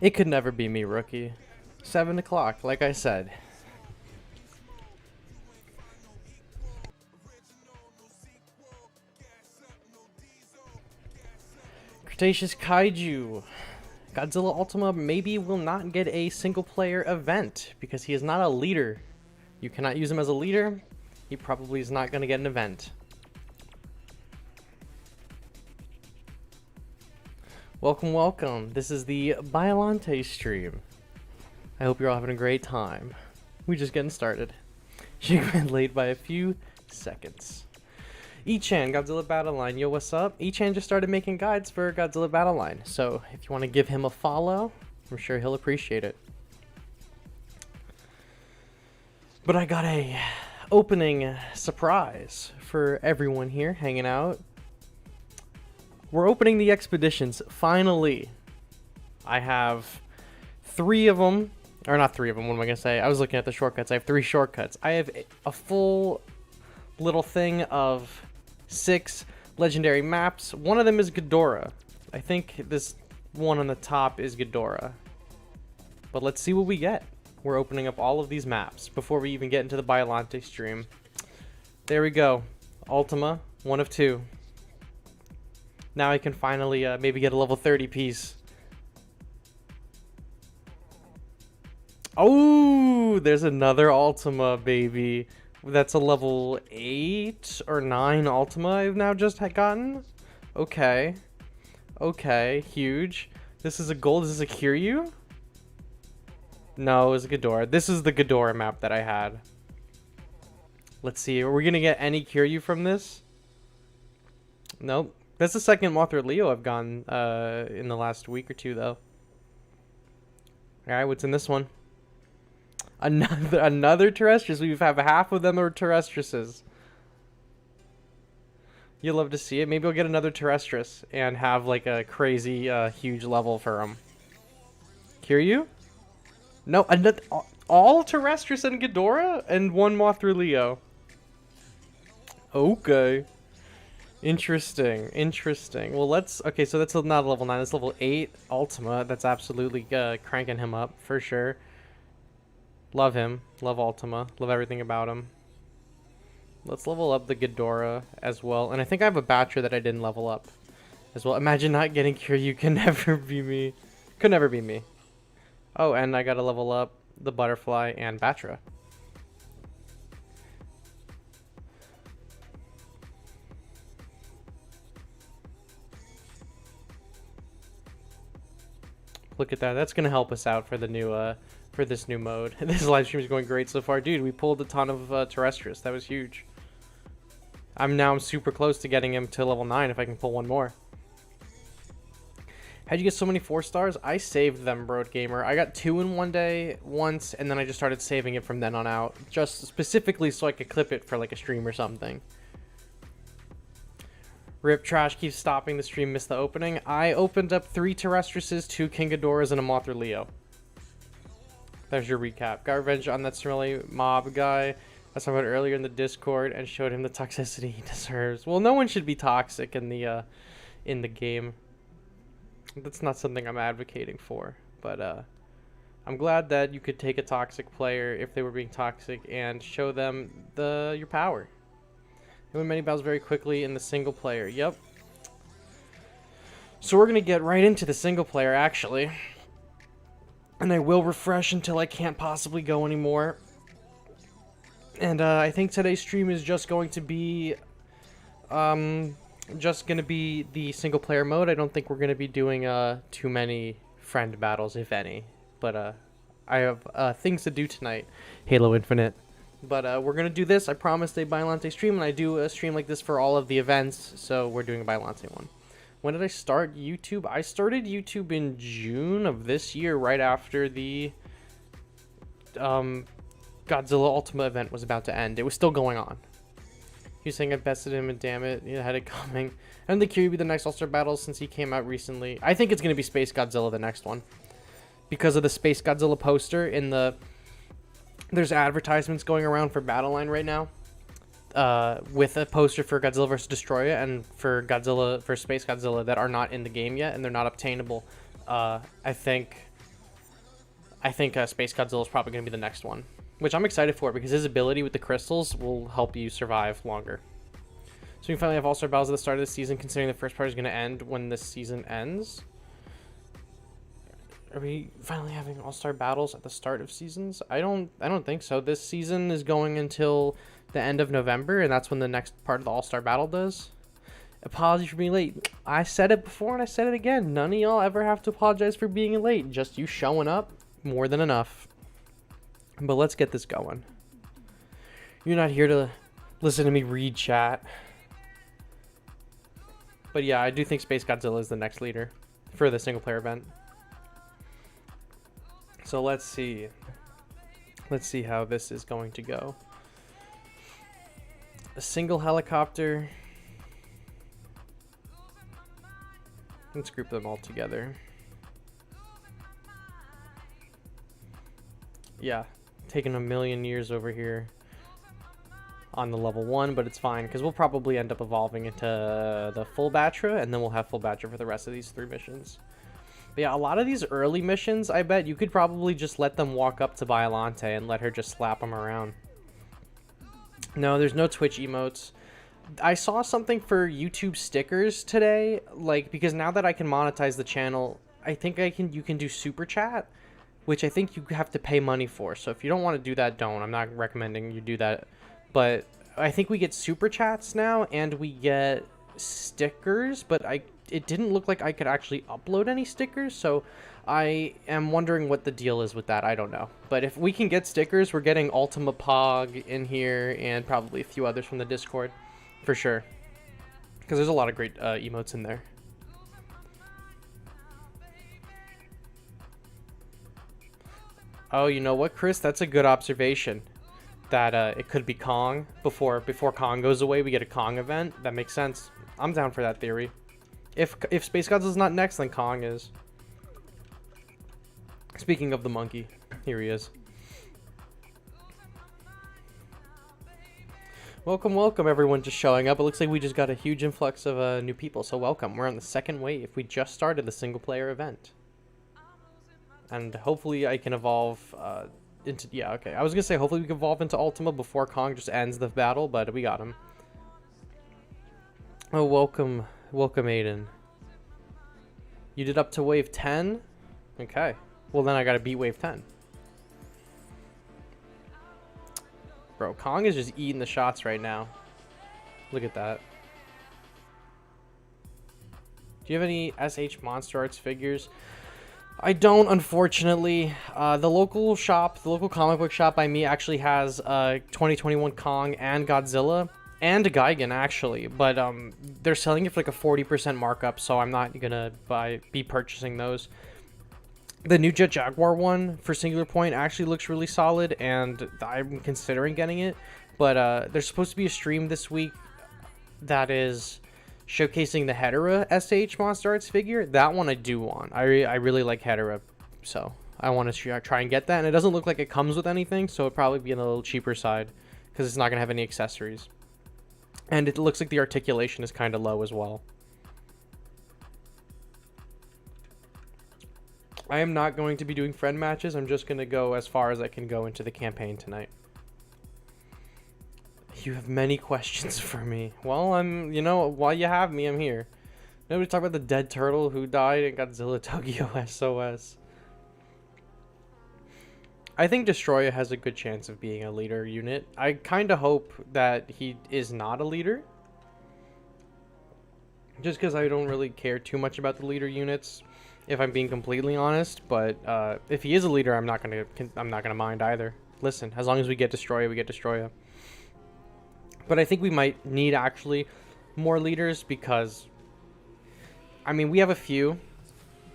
It could never be me, rookie. 7 o'clock, like I said. Cretaceous Kaiju. Godzilla Ultima maybe will not get a single player event because he is not a leader. You cannot use him as a leader. He probably is not going to get an event. Welcome, welcome. This is the Biollante stream. I hope you're all having a great time. We're just getting started. You've been late by a few seconds. Ichan, Godzilla Battle Line. Yo, what's up? Ichan just started making guides for Godzilla Battle Line, so if you want to give him a follow, I'm sure he'll appreciate it. But I got a opening surprise for everyone here hanging out. We're opening the expeditions, finally. I have 3 of them, or not 3 of them, what am I going to say? I was looking at the shortcuts. I have 3 shortcuts. I have a full little thing of 6 legendary maps. One of them is Ghidorah. I think this one on the top is Ghidorah. But let's see what we get. We're opening up all of these maps before we even get into the Biollante stream. There we go. Ultima, 1 of 2. Now I can finally maybe get a level 30 piece. Oh, there's another Ultima, baby. That's a level 8 or 9 Ultima I've now just gotten. Okay. Okay, huge. This is a gold. Is this a Kiryu? No, it's a Ghidorah. This is the Ghidorah map that I had. Let's see. Are we going to get any Kiryu from this? Nope. That's the second Mothra Leo I've gotten in the last week or 2, though. Alright, what's in this one? Another Terrestrius. We have half of them are Terrestriuses. You'll love to see it. Maybe I'll get another Terrestrius and have like a crazy huge level for him. Kiryu? No, all Terrestrius and Ghidorah and 1 Mothra Leo. Okay. Interesting, interesting. Well, okay, so that's not level 9, that's level 8 Ultima. That's absolutely cranking him up, for sure. Love him, love Ultima, love everything about him. Let's level up the Ghidorah as well. And I think I have a Batra that I didn't level up as well. Imagine not getting Kiryu, can never be me. Could never be me. Oh, and I gotta level up the Butterfly and Batra. Look at that. That's gonna help us out for the new for this new mode. This live stream is going great so far, dude. We pulled a ton of Terrestrius. That was huge. I'm super close to getting him to level 9 if I can pull 1 more. How'd you get so many 4 stars? I saved them, Broad Gamer. I got 2 in one day once, and then I just started saving it from then on out, just specifically so I could clip it for like a stream or something. Rip Trash keeps stopping the stream, missed the opening. I opened up 3 Terrestriuses, 2 King Ghidorahs, and a Mothra Leo. There's your recap. Got revenge on that Smelly mob guy I was talking about earlier in the Discord and showed him the toxicity he deserves. Well, no one should be toxic in the game. That's not something I'm advocating for, but I'm glad that you could take a toxic player if they were being toxic and show them your power. You win many battles very quickly in the single player. Yep. So we're going to get right into the single player, actually. And I will refresh until I can't possibly go anymore. And I think today's stream is just going to be... the single player mode. I don't think we're going to be doing too many friend battles, if any. But I have things to do tonight. Halo Infinite. But we're going to do this. I promised a Biollante stream, and I do a stream like this for all of the events, so we're doing a Biollante one. When did I start YouTube? I started YouTube in June of this year, right after the Godzilla Ultima event was about to end. It was still going on. He was saying I bested him, and damn it, he had it coming. I don't think Kiryu will be the next All-Star battle since he came out recently. I think it's going to be Space Godzilla, the next one. Because of the Space Godzilla poster in the... There's advertisements going around for Battleline right now, with a poster for Godzilla vs. Destroyer and for Space Godzilla that are not in the game yet, and they're not obtainable. I think I think Space Godzilla is probably going to be the next one, which I'm excited for because his ability with the crystals will help you survive longer. So we finally have All-Star Battles at the start of the season, considering the first part is going to end when this season ends. Are we finally having All-Star Battles at the start of seasons? I don't think so. This season is going until the end of November, and that's when the next part of the All-Star Battle does. Apologies for being late. I said it before and I said it again. None of y'all ever have to apologize for being late. Just you showing up, more than enough. But let's get this going. You're not here to listen to me read chat. But yeah, I do think Space Godzilla is the next leader for the single player event. So let's see. Let's see how this is going to go. A single helicopter. Let's group them all together. Yeah, taking a million years over here on the level 1, but it's fine because we'll probably end up evolving into the full Batra, and then we'll have full Batra for the rest of these 3 missions. But yeah, a lot of these early missions, I bet you could probably just let them walk up to Biollante and let her just slap them around. No, there's no Twitch emotes. I saw something for YouTube stickers today, like, because now that I can monetize the channel, I think you can do super chat, which I think you have to pay money for. So if you don't want to do that, don't. I'm not recommending you do that. But I think we get super chats now and we get stickers, but it didn't look like I could actually upload any stickers, so I am wondering what the deal is with that. I don't know. But if we can get stickers, we're getting Ultima Pog in here and probably a few others from the Discord. For sure. Because there's a lot of great emotes in there. Oh, you know what, Chris? That's a good observation. That it could be Kong. Before Kong goes away, we get a Kong event. That makes sense. I'm down for that theory. If Space Godzilla's not next, then Kong is. Speaking of the monkey, here he is. Welcome, welcome, everyone just showing up. It looks like we just got a huge influx of new people, so welcome. We're on the second wave. We just started the single-player event. And hopefully I can evolve into... Yeah, okay. I was going to say hopefully we can evolve into Ultima before Kong just ends the battle, but we got him. Oh, welcome. Welcome, Aiden. You did up to wave 10? Okay. Well, then I got to beat wave 10. Bro, Kong is just eating the shots right now. Look at that. Do you have any SH Monster Arts figures? I don't, unfortunately. The local shop, the local comic book shop by me actually has 2021 Kong and Godzilla. And Gigan, actually. But they're selling it for like a 40% markup, so I'm not going to be purchasing those. The new Jet Jaguar one for Singular Point actually looks really solid, and I'm considering getting it. But there's supposed to be a stream this week that is showcasing the Hedera SH Monster Arts figure. That one I do want. I really like Hedera, so I want to try and get that. And it doesn't look like it comes with anything, so it'll probably be on the little cheaper side because it's not going to have any accessories. And it looks like the articulation is kind of low as well. I am not going to be doing friend matches. I'm just going to go as far as I can go into the campaign tonight. You have many questions for me. Well, you know, while you have me, I'm here. Nobody talk about the dead turtle who died in Godzilla Tokyo SOS. I think Destroyer has a good chance of being a leader unit. I kind of hope that he is not a leader. Just because I don't really care too much about the leader units, if I'm being completely honest. But if he is a leader, I'm not gonna mind either. Listen, as long as we get Destroyer, we get Destroyer. But I think we might need actually more leaders because, I mean, we have a few.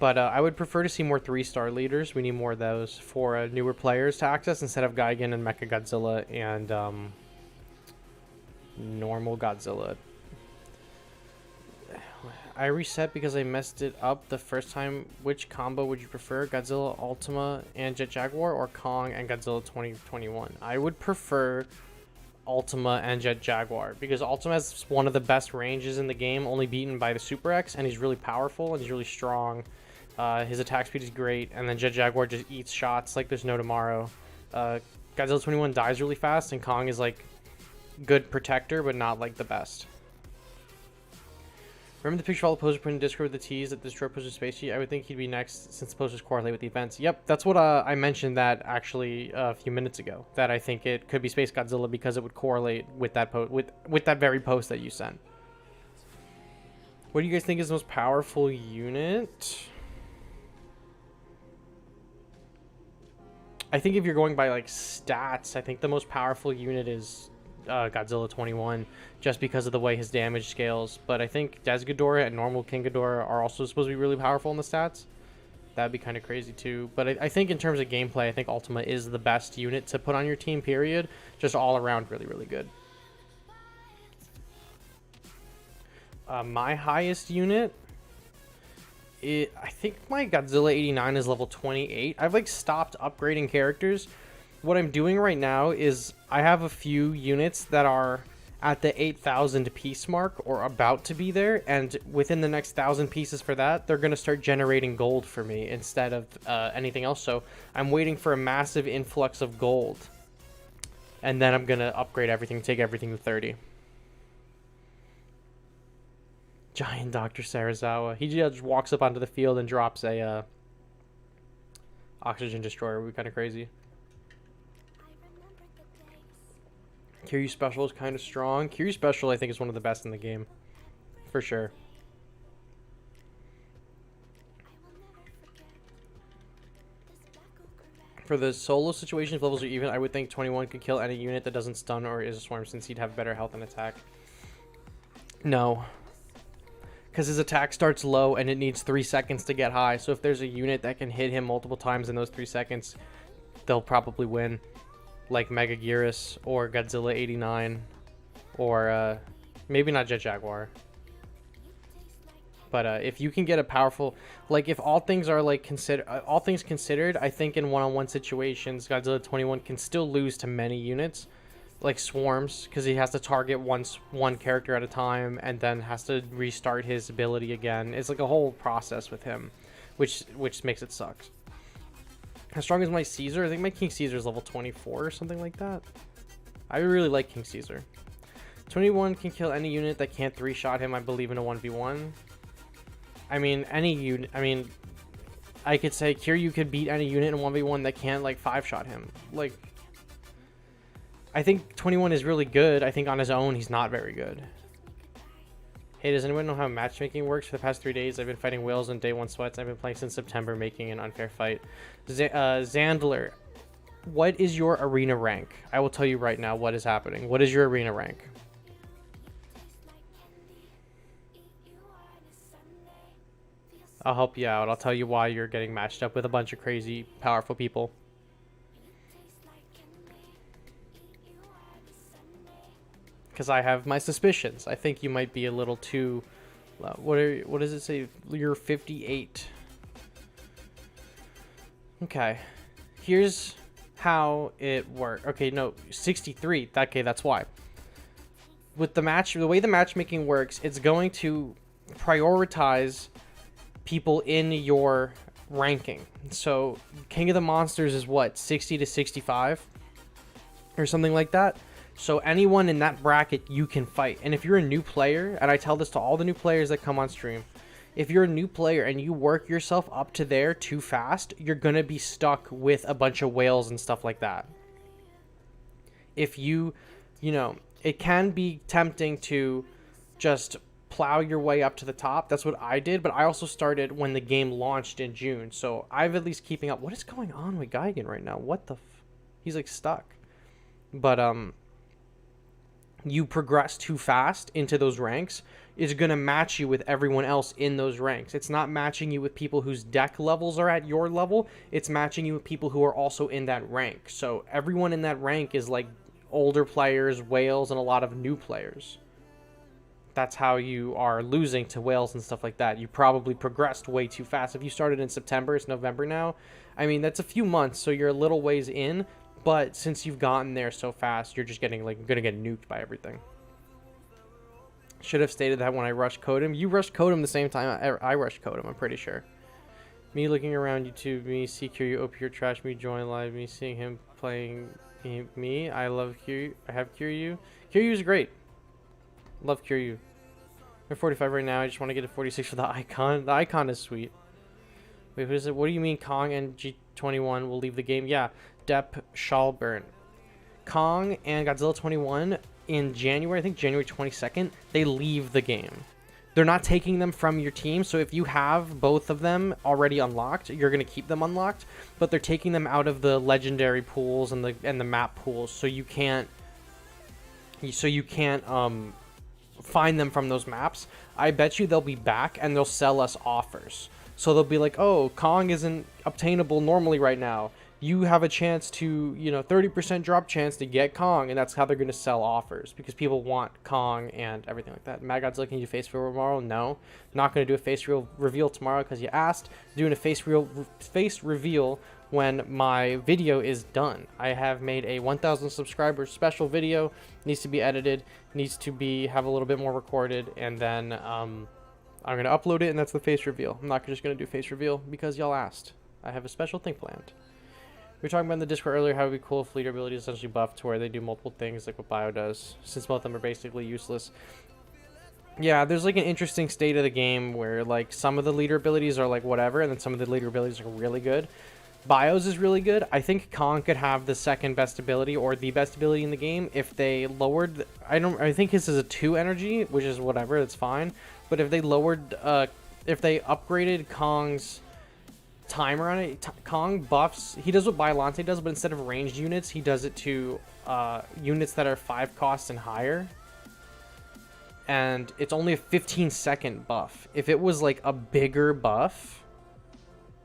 But I would prefer to see more 3-star leaders. We need more of those for newer players to access instead of Gigan and Mechagodzilla and normal Godzilla. I reset because I messed it up the first time. Which combo would you prefer? Godzilla, Ultima, and Jet Jaguar, or Kong and Godzilla 2021? I would prefer Ultima and Jet Jaguar because Ultima has one of the best ranges in the game, only beaten by the Super X, and he's really powerful and he's really strong. His attack speed is great, and then Jet Jaguar just eats shots like there's no tomorrow. Godzilla 21 dies really fast, and Kong is like good protector, but not like the best. Remember the picture of all the posters put in Discord with the tease that destroy poster space sheet? I would think he'd be next since the posters correlate with the events. Yep, that's what I mentioned that actually a few minutes ago. That I think it could be Space Godzilla because it would correlate with that with that very post that you sent. What do you guys think is the most powerful unit? I think if you're going by like stats, I think the most powerful unit is Godzilla 21, just because of the way his damage scales. But I think Des Ghidorah and normal King Ghidorah are also supposed to be really powerful in the stats. That'd be kind of crazy too. But I think in terms of gameplay, I think Ultima is the best unit to put on your team, period. Just all around really, really good. My highest unit, I think my Godzilla 89 is level 28. I've like stopped upgrading characters. What I'm doing right now is I have a few units that are at the 8,000 piece mark or about to be there, and within the next 1,000 pieces for that, they're going to start generating gold for me instead of anything else. So I'm waiting for a massive influx of gold, and then I'm going to upgrade everything, take everything to 30. Giant Dr. Sarazawa. He just walks up onto the field and drops a oxygen destroyer. We're kind of crazy. Kiryu Special is kind of strong. Kiryu Special, I think, is one of the best in the game. For sure. For the solo situation, if levels are even, I would think 21 could kill any unit that doesn't stun or is a swarm, since he'd have better health and attack. No. Because his attack starts low and it needs 3 seconds to get high. So if there's a unit that can hit him multiple times in those 3 seconds, they'll probably win. Like Mega Gearus or Godzilla 89 or maybe not Jet Jaguar. But if you can get a powerful, like if all things are like all things considered, I think in one-on-one situations, Godzilla 21 can still lose to many units, like swarms, because he has to target one character at a time and then has to restart his ability again. It's like a whole process with him, which makes it suck. How strong is my Caesar? I think my King Caesar is level 24 or something like that. I really like King Caesar. 21 can kill any unit that can't 3-shot him, I believe, in a 1v1. I mean, any unit. I mean, I could say Kiryu could beat any unit in a 1v1 that can't, like, 5-shot him. Like, I think 21 is really good. I think on his own, he's not very good. Hey, does anyone know how matchmaking works? For the past 3 days, I've been fighting whales and day 1 sweats. I've been playing since September, making an unfair fight. Zandler, what is your arena rank? I will tell you right now what is happening. What is your arena rank? I'll help you out. I'll tell you why you're getting matched up with a bunch of crazy, powerful people. Because I have my suspicions. I think you might be a little too... what does it say? You're 58. Okay. Here's how it works. Okay, no, 63. Okay, that's why. With the way the matchmaking works, it's going to prioritize people in your ranking. So, King of the Monsters is what? 60 to 65? Or something like that? So anyone in that bracket you can fight. And if you're a new player, and I tell this to all the new players that come on stream, if you're a new player and you work yourself up to there too fast, you're going to be stuck with a bunch of whales and stuff like that. If you know, it can be tempting to just plow your way up to the top. That's what I did, but I also started when the game launched in June. So I've at least keeping up. What is going on with Geigen right now? What the he's like stuck. But you progress too fast into those ranks, is going to match you with everyone else in those ranks. It's not matching you with people whose deck levels are at your level. It's matching you with people who are also in that rank. So everyone in that rank is like older players, whales, and a lot of new players. That's how you are losing to whales and stuff like that. You probably progressed way too fast. If you started in September, it's November now. I mean, that's a few months, so you're a little ways in. But since you've gotten there so fast, you're just getting like gonna get nuked by everything. Should have stated that when I rush code him. You rushed code him the same time I rushed code him, I'm pretty sure. Me looking around YouTube, me see Kiryu, OP your trash, me join live, me seeing him playing me. I love Kiryu. I have Kiryu. Kiryu's great. Love Kiryu. I'm 45 right now. I just want to get a 46 for the icon. The icon is sweet. Wait, what is it? What do you mean Kong and G21 will leave the game? Yeah, Depp Schalburn. Kong and Godzilla 21 in January, I think January 22nd, they leave the game. They're not taking them from your team, so if you have both of them already unlocked, you're going to keep them unlocked, but they're taking them out of the legendary pools and the map pools, so you can't find them from those maps. I bet you they'll be back and they'll sell us offers. So they'll be like, oh, Kong isn't obtainable normally right now. You have a chance to, 30% drop chance to get Kong, and that's how they're going to sell offers, because people want Kong and everything like that. Mad Godzilla, can you do face reveal tomorrow? No. Not going to do a face reveal tomorrow because you asked. Doing a face reveal when my video is done. I have made a 1,000 subscribers special video. Needs to be edited, needs to have a little bit more recorded, and then I'm going to upload it, and that's the face reveal. I'm not just going to do face reveal because y'all asked. I have a special thing planned. We were talking about in the Discord earlier how it would be cool if leader ability is essentially buffed to where they do multiple things like what Bio does, since both of them are basically useless. Yeah, there's like an interesting state of the game where like some of the leader abilities are like whatever, and then some of the leader abilities are really good. Bio's is really good. I think Kong could have the second best ability or the best ability in the game if they lowered... I think his is a 2 energy, which is whatever, that's fine. But if they lowered... if they upgraded Kong's timer on it, Kong buffs... He does what Biollante does, but instead of ranged units, he does it to units that are 5 cost and higher. And it's only a 15-second buff. If it was like a bigger buff...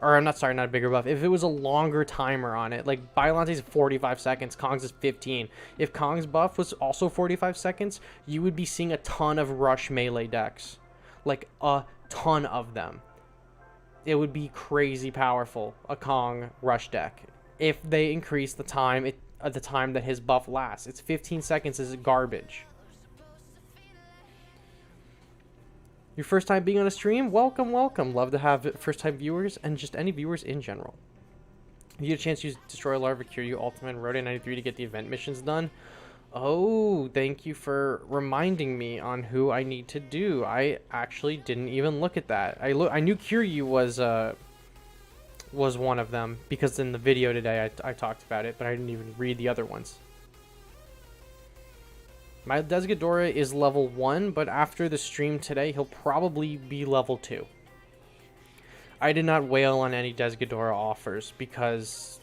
Or I'm not sorry, not a bigger buff. If it was a longer timer on it, like Biollante's 45 seconds, Kong's is 15. If Kong's buff was also 45 seconds, you would be seeing a ton of rush melee decks. Like a ton of them. It would be crazy powerful, a Kong rush deck. If they increase the time the time that his buff lasts. It's 15 seconds is garbage. Your first time being on a stream? Welcome, welcome. Love to have first-time viewers and just any viewers in general. You get a chance to use Destroy Larva, Kiryu, Ultimate, and Rodan 93 to get the event missions done. Oh, thank you for reminding me on who I need to do. I actually didn't even look at that. I knew Kiryu was one of them because in the video today I talked about it, but I didn't even read the other ones. My Desghidorah is level 1, but after the stream today, he'll probably be level 2. I did not wail on any Desghidorah offers because,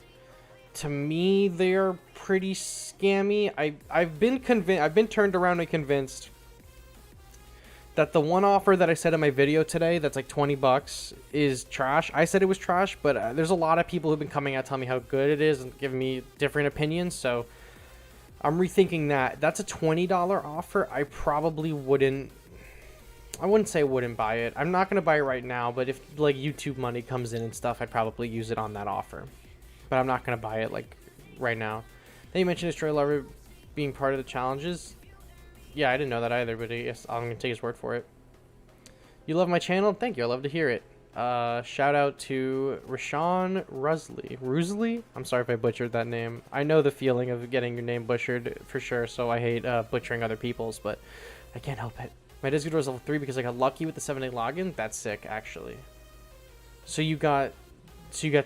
to me, they're pretty scammy. I've been turned around and convinced that the one offer that I said in my video today, that's like 20 bucks, is trash. I said it was trash, but there's a lot of people who've been coming out telling me how good it is and giving me different opinions, so I'm rethinking that. That's a $20 offer. I probably wouldn't... I wouldn't say I wouldn't buy it. I'm not going to buy it right now, but if, like, YouTube money comes in and stuff, I'd probably use it on that offer. But I'm not going to buy it, like, right now. Then you mentioned Destroy Larva being part of the challenges. Yeah, I didn't know that either, but I guess I'm going to take his word for it. You love my channel? Thank you. I love to hear it. Shout out to Rashawn Rusley? I'm sorry if I butchered that name. I know the feeling of getting your name butchered for sure, so I hate butchering other people's, but I can't help it. My Desghidorah is level 3 because I got lucky with the 7-day login. That's sick, actually. So you got 2,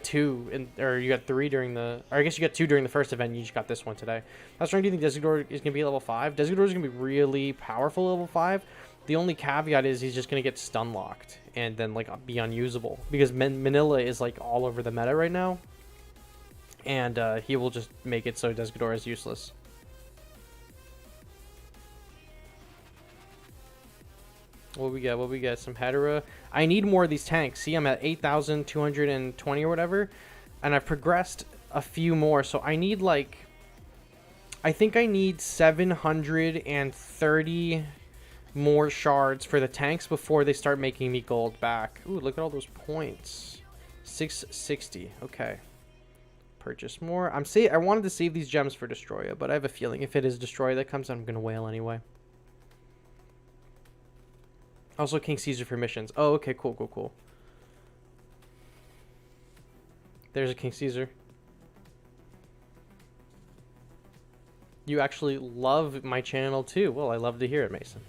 or you got 3 during the... Or I guess you got 2 during the first event, and you just got this one today. How strong do you think Desghidorah is going to be level 5? Desghidorah is going to be really powerful level 5. The only caveat is he's just going to get stun locked and then like be unusable because Manila is like all over the meta right now, and he will just make it so Desghidorah is useless. What we got? What we got? Some Hedera. I need more of these tanks. See, I'm at 8,220 or whatever, and I've progressed a few more. So I need like, I think I need 730 more shards for the tanks before they start making me gold back. Ooh, look at all those points. 660. Okay. Purchase more. I wanted to save these gems for Destroya, but I have a feeling if it is Destroya that comes, I'm gonna wail anyway. Also, King Caesar for missions. Oh, okay, cool. There's a King Caesar. You actually love my channel too. Well, I love to hear it, Mason.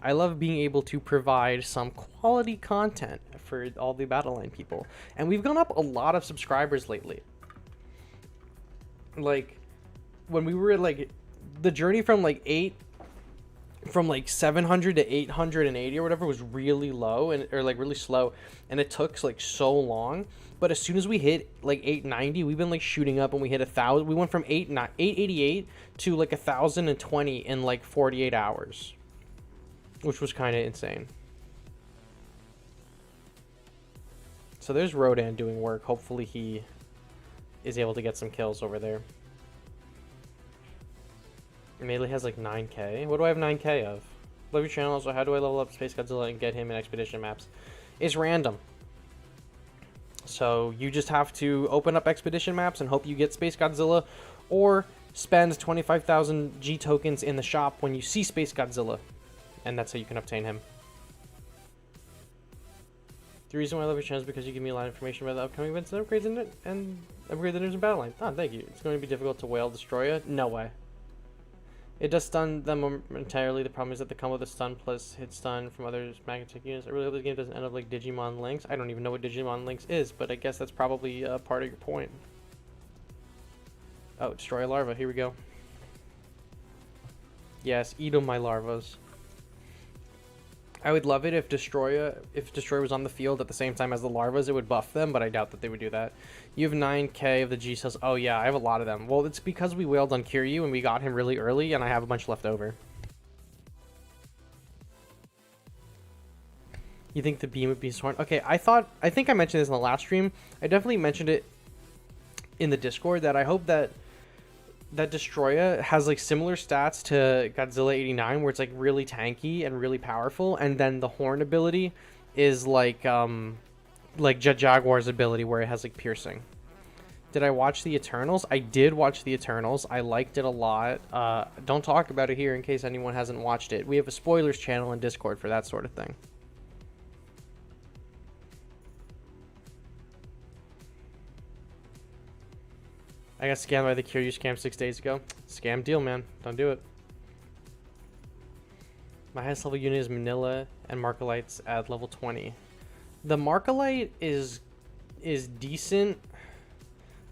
I love being able to provide some quality content for all the Battleline people. And we've gone up a lot of subscribers lately. Like, when we were like, the journey from like 700 to 880 or whatever was really low, or like really slow, and it took like so long. But as soon as we hit like 890, we've been like shooting up, and we hit 1,000. We went from 888 to like 1,020 in like 48 hours, which was kind of insane. So there's Rodan doing work. Hopefully he is able to get some kills over there. Melee has like 9k. What do I have 9k of? Love your channel. So how do I level up Space Godzilla and get him in expedition maps? It's random. So you just have to open up expedition maps and hope you get Space Godzilla, or spend 25,000 G tokens in the shop when you see Space Godzilla, and that's how you can obtain him. The reason why I love your channel is because you give me a lot of information about the upcoming events and upgrades in it, and upgrade the news and Battleline. Oh, thank you. It's going to be difficult to whale destroy it. No way. It does stun them momentarily. The problem is that they come with a stun plus hit stun from other magnetic units. I really hope this game doesn't end up like Digimon Links. I don't even know what Digimon Links is, but I guess that's probably part of your point. Oh, destroy a larva. Here we go. Yes, eat 'em, my larvas. I would love it if Destroyer was on the field at the same time as the larvas. It would buff them, but I doubt that they would do that. You have 9k of the G cells. Oh yeah, I have a lot of them. Well, it's because we wailed on Kiryu and we got him really early, and I have a bunch left over. You think the beam would be sworn? Okay, I think I mentioned this in the last stream. I definitely mentioned it in the Discord that I hope that Destroyer has like similar stats to Godzilla 89, where it's like really tanky and really powerful, and then the horn ability is like Jaguar's ability, where it has like piercing. Did I watch the Eternals? I did watch the Eternals. I liked it a lot. Don't talk about it here in case anyone hasn't watched it. We have a spoilers channel in Discord for that sort of thing. I got scammed by the Kiryu scam 6 days ago. Scam deal, man. Don't do it. My highest level unit is Manila, and Markolites at level 20. The Markolite is decent.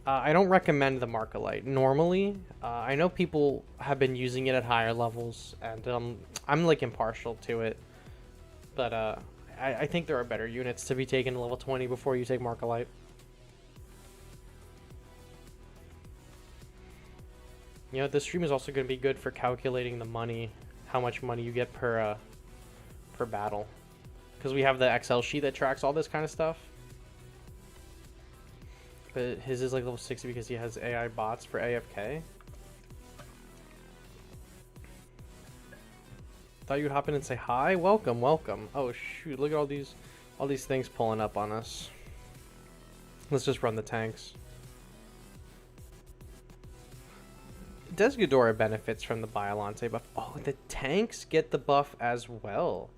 I don't recommend the Markolite normally. I know people have been using it at higher levels, and I'm like impartial to it. But I think there are better units to be taken to level 20 before you take Markolite. You know, this stream is also going to be good for calculating the money, how much money you get per battle, because we have the Excel sheet that tracks all this kind of stuff. But his is like level 60 because he has AI bots for AFK. Thought you'd hop in and say hi. Welcome, welcome. Oh shoot! Look at all these things pulling up on us. Let's just run the tanks. Does Ghidorah benefits from the Biollante buff? Oh, the tanks get the buff as well.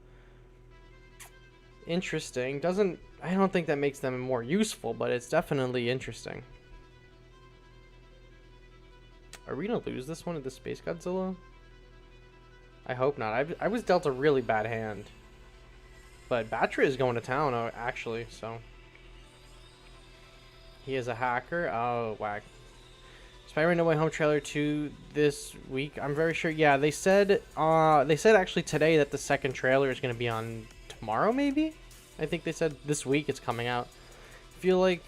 Interesting. I don't think that makes them more useful, but it's definitely interesting. Are we gonna lose this one to the Space Godzilla? I hope not. I was dealt a really bad hand. But Batra is going to town, actually, so. He is a hacker. Oh, whack. Spider-Man No Way Home trailer 2 this week. I'm very sure. Yeah, they said actually today that the second trailer is going to be on tomorrow, maybe? I think they said this week it's coming out. I feel like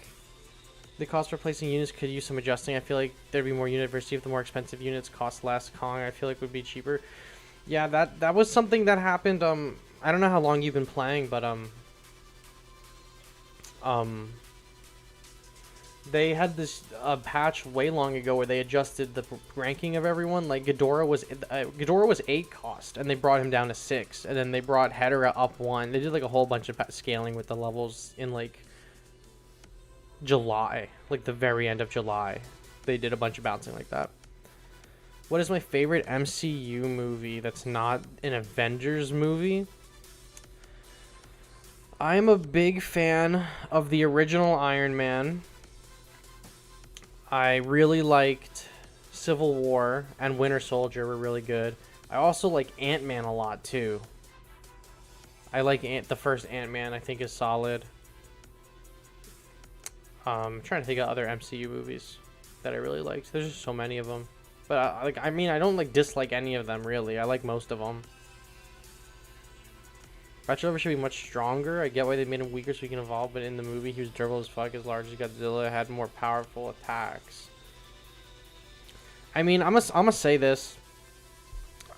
the cost for replacing units could use some adjusting. I feel like there'd be more unit diversity if the more expensive units cost less. Kong, I feel like, would be cheaper. Yeah, that was something that happened. I don't know how long you've been playing, but they had this patch way long ago where they adjusted the ranking of everyone. Like Ghidorah was 8 cost, and they brought him down to 6, and then they brought Hedorah up 1. They did like a whole bunch of scaling with the levels in like July, like the very end of July. They did a bunch of bouncing like that. What is my favorite MCU movie that's not an Avengers movie? I'm a big fan of the original Iron Man. I really liked Civil War and Winter Soldier were really good. I also like Ant-Man a lot too. I like the first Ant-Man, I think is solid. I'm trying to think of other MCU movies that I really liked. There's just so many of them. But I mean, I don't like dislike any of them really. I like most of them. Retro should be much stronger. I get why they made him weaker so he can evolve, but in the movie he was durable as fuck, as large as Godzilla, had more powerful attacks. I mean, I'm gonna say this.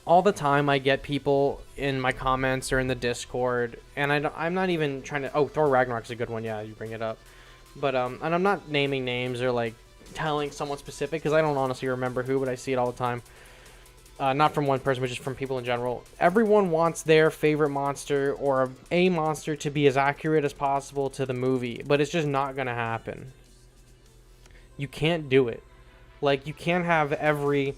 All the time I get people in my comments or in the Discord, and I'm not even trying to... Oh, Thor Ragnarok's a good one, yeah, you bring it up. But, and I'm not naming names or, like, telling someone specific, because I don't honestly remember who, but I see it all the time. Not from one person, but just from people in general. Everyone wants their favorite monster or a monster to be as accurate as possible to the movie, but it's just not going to happen. You can't do it. Like, you can't have every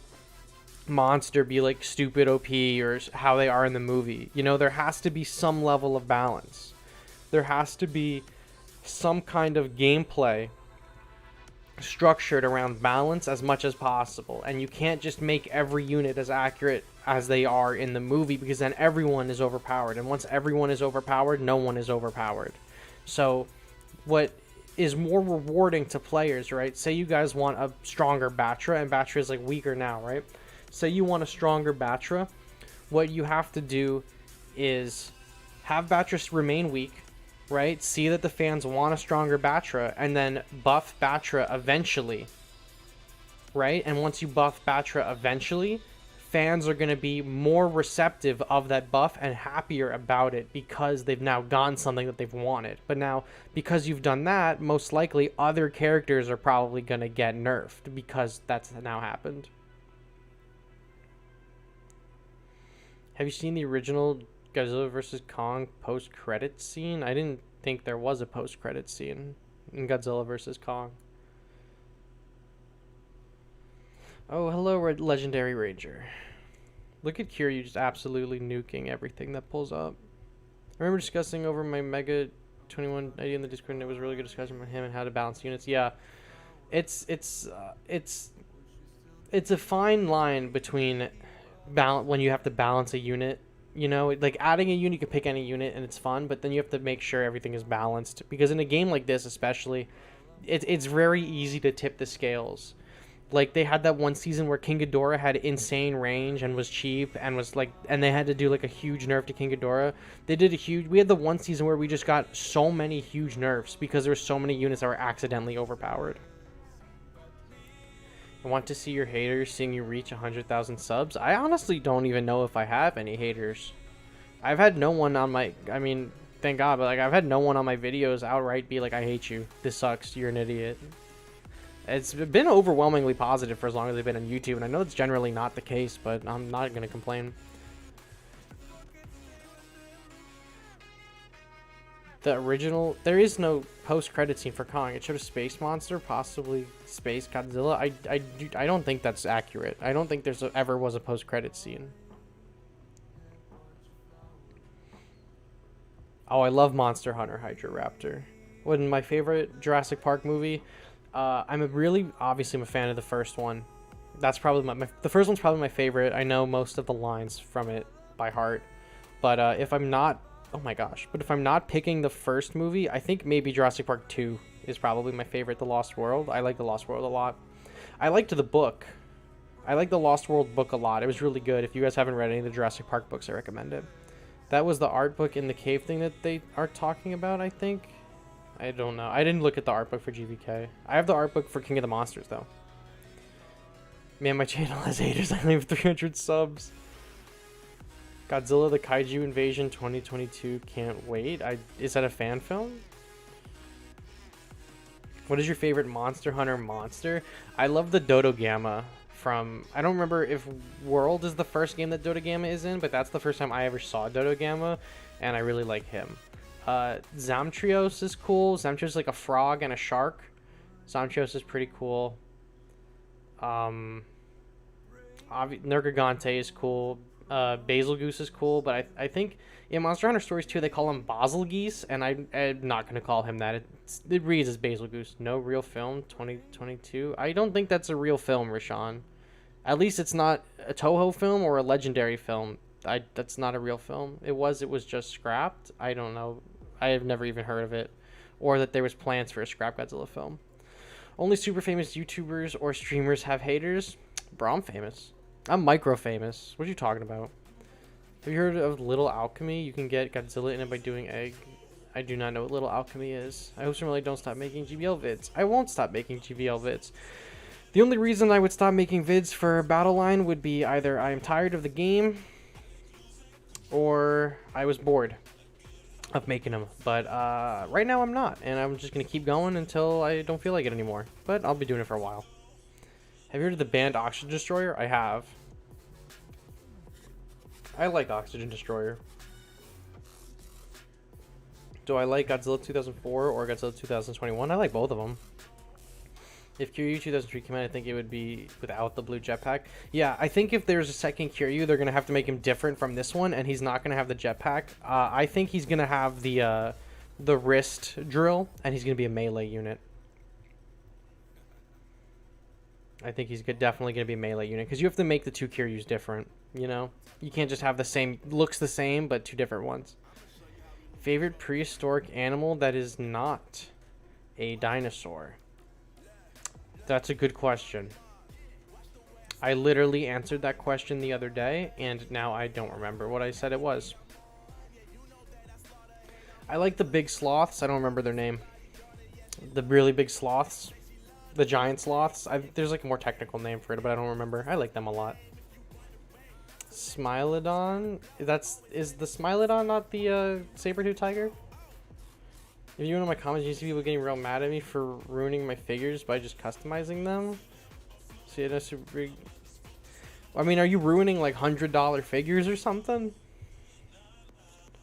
monster be, like, stupid OP or how they are in the movie. You know, there has to be some level of balance. There has to be some kind of gameplay structured around balance as much as possible, and you can't just make every unit as accurate as they are in the movie, because then everyone is overpowered, and once everyone is overpowered, no one is overpowered. So what is more rewarding to players, right? Say you guys want a stronger Batra, and Batra is like weaker now, right? Say you want a stronger Batra, what you have to do is have Batra remain weak, right? See that the fans want a stronger Batra, and then buff Batra eventually, right? And once you buff Batra eventually, fans are going to be more receptive of that buff and happier about it because they've now gotten something that they've wanted. But now, because you've done that, most likely other characters are probably going to get nerfed because that's now happened. Have you seen the original Godzilla vs. Kong post-credit scene? I didn't think there was a post-credit scene in Godzilla vs. Kong. Oh, hello, Legendary Ranger. Look at Kiryu just absolutely nuking everything that pulls up. I remember discussing over my Mega 21 idea in the Discord, and it was a really good discussion about him and how to balance units. Yeah, it's a fine line between when you have to balance a unit. You know, like adding a unit, you can pick any unit and it's fun, but then you have to make sure everything is balanced, because in a game like this especially, it's very easy to tip the scales. Like, they had that one season where King Ghidorah had insane range and was cheap and was like, and they had to do like a huge nerf to King Ghidorah. We had the one season where we just got so many huge nerfs because there were so many units that were accidentally overpowered. I want to see your haters seeing you reach 100,000 subs. I honestly don't even know if I have any haters. I've had no one on my... I mean, thank God, but like, I've had no one on my videos outright be like, I hate you. This sucks. You're an idiot. It's been overwhelmingly positive for as long as I've been on YouTube, and I know it's generally not the case, but I'm not going to complain. The original... There is no post-credit scene for Kong. It showed a space monster, possibly space Godzilla. I don't think that's accurate. I don't think ever was a post-credit scene. Oh, I love Monster Hunter Hydroraptor. When my favorite Jurassic Park movie, I'm obviously a fan of the first one. That's probably the first one's probably my favorite. I know most of the lines from it by heart. But if I'm not... Oh my gosh. But if I'm not picking the first movie, I think maybe Jurassic Park 2 is probably my favorite, The Lost World. I like The Lost World a lot. I liked the book. I like the Lost World book a lot. It was really good. If you guys haven't read any of the Jurassic Park books, I recommend it. That was the art book in the cave thing that they are talking about, I think. I don't know. I didn't look at the art book for GVK. I have the art book for King of the Monsters, though. Man, my channel has haters. I only have 300 subs. Godzilla the Kaiju Invasion 2022. Can't wait. Is that a fan film? What is your favorite Monster Hunter monster? I love the Dodo Gamma from... I don't remember if World is the first game that Dodo Gamma is in, but that's the first time I ever saw Dodo Gamma, and I really like him. Zamtrios is cool. Zamtrios is like a frog and a shark. Zamtrios is pretty cool. Nergigante is cool. Basil Goose is cool, but I think in Monster Hunter Stories 2 they call him Basel Geese, and I'm not going to call him that. It reads as Basil Goose. No real film, 2022. I don't think that's a real film, Rashawn. At least it's not a Toho film or a Legendary film. That's not a real film. It was just scrapped. I don't know. I have never even heard of it, or that there was plans for a scrap Godzilla film. Only super famous YouTubers or streamers have haters. Bro, I'm famous. I'm micro famous. What are you talking about? Have you heard of Little Alchemy? You can get Godzilla in it by doing egg. I do not know what Little Alchemy is. I hope really don't stop making GBL vids. I won't stop making GBL vids. The only reason I would stop making vids for Battle Line would be either I am tired of the game or I was bored of making them. But right now I'm not, and I'm just going to keep going until I don't feel like it anymore. But I'll be doing it for a while. Have you heard of the band Oxygen Destroyer? I have. I like Oxygen Destroyer. Do I like Godzilla 2004 or Godzilla 2021? I like both of them. If Kiryu 2003 came out, I think it would be without the blue jetpack. Yeah, I think if there's a second Kiryu, they're going to have to make him different from this one, and he's not going to have the jetpack. I think he's going to have the wrist drill, and he's going to be a melee unit. I think he's definitely going to be a melee unit, because you have to make the two Kiryus different, you know? You can't just have the same, looks the same, but two different ones. Favorite prehistoric animal that is not a dinosaur? That's a good question. I literally answered that question the other day, and now I don't remember what I said it was. I like the big sloths. I don't remember their name. The really big sloths. The giant sloths. There's like a more technical name for it, but I don't remember. I like them a lot. Smilodon? Is the Smilodon not the saber-tooth tiger? If you know my comments, you see people getting real mad at me for ruining my figures by just customizing them. See, that's super. I mean, are you ruining like $100 figures or something?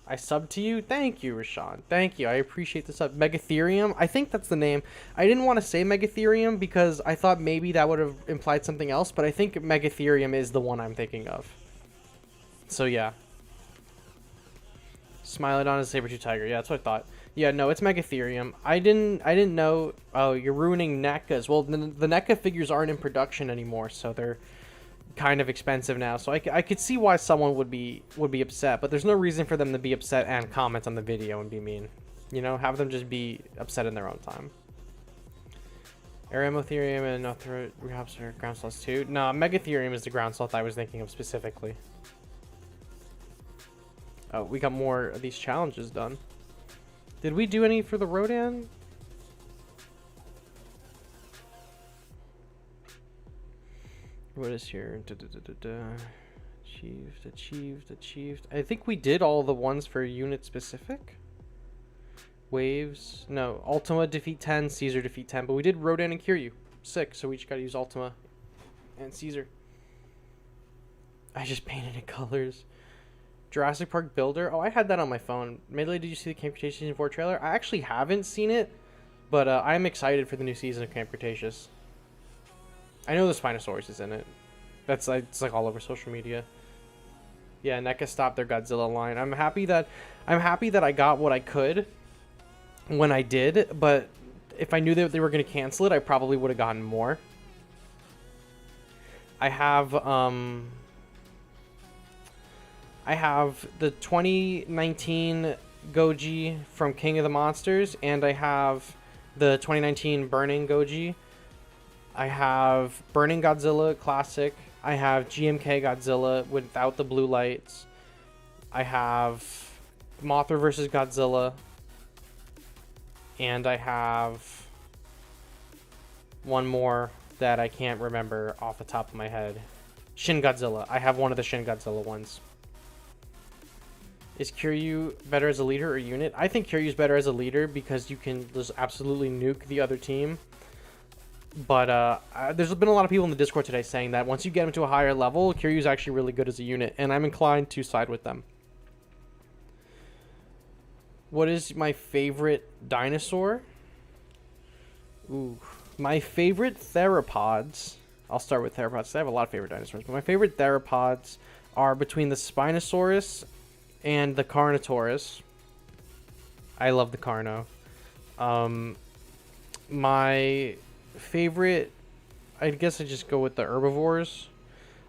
I subbed to you. Thank you, Rashawn. Thank you. I appreciate the sub. Megatherium. I think that's the name. I didn't want to say Megatherium because I thought maybe that would have implied something else, but I think Megatherium is the one I'm thinking of. So yeah. Smilodon is saber-tooth tiger. Yeah, that's what I thought. Yeah, no, it's Megatherium. I didn't know. Oh, you're ruining NECAs. Well, the NECA figures aren't in production anymore, so they're kind of expensive now. So I could see why someone would be upset, but there's no reason for them to be upset and comment on the video and be mean. You know, have them just be upset in their own time. Aramotherium and Northrop ground sloths too. No, Megatherium is the ground sloth I was thinking of specifically. Oh, we got more of these challenges done. Did we do any for the Rodan? What is here? Achieved. I think we did all the ones for unit specific. Waves. No, Ultima defeat 10, Caesar defeat 10. But we did Rodan and Kiryu. 6, so we just gotta use Ultima and Caesar. I just painted in colors. Jurassic Park Builder. Oh, I had that on my phone. Melee, did you see the Camp Cretaceous Season 4 trailer? I actually haven't seen it, but I'm excited for the new season of Camp Cretaceous. I know the Spinosaurus is in it. It's like all over social media. Yeah, NECA stopped their Godzilla line. I'm happy that I got what I could when I did, but if I knew that they were going to cancel it, I probably would have gotten more. I have the 2019 Goji from King of the Monsters, and I have the 2019 Burning Goji. I have Burning Godzilla Classic. I have GMK Godzilla without the blue lights. I have Mothra vs. Godzilla. And I have one more that I can't remember off the top of my head. Shin Godzilla. I have one of the Shin Godzilla ones. Is Kiryu better as a leader or unit? I think Kiryu's better as a leader because you can just absolutely nuke the other team. But there's been a lot of people in the Discord today saying that once you get him to a higher level, Kiryu's actually really good as a unit, and I'm inclined to side with them. What is my favorite dinosaur? Ooh, my favorite theropods. I'll start with theropods. I have a lot of favorite dinosaurs, but my favorite theropods are between the Spinosaurus and the Carnotaurus. I love the Carno. My favorite, I guess I just go with the herbivores.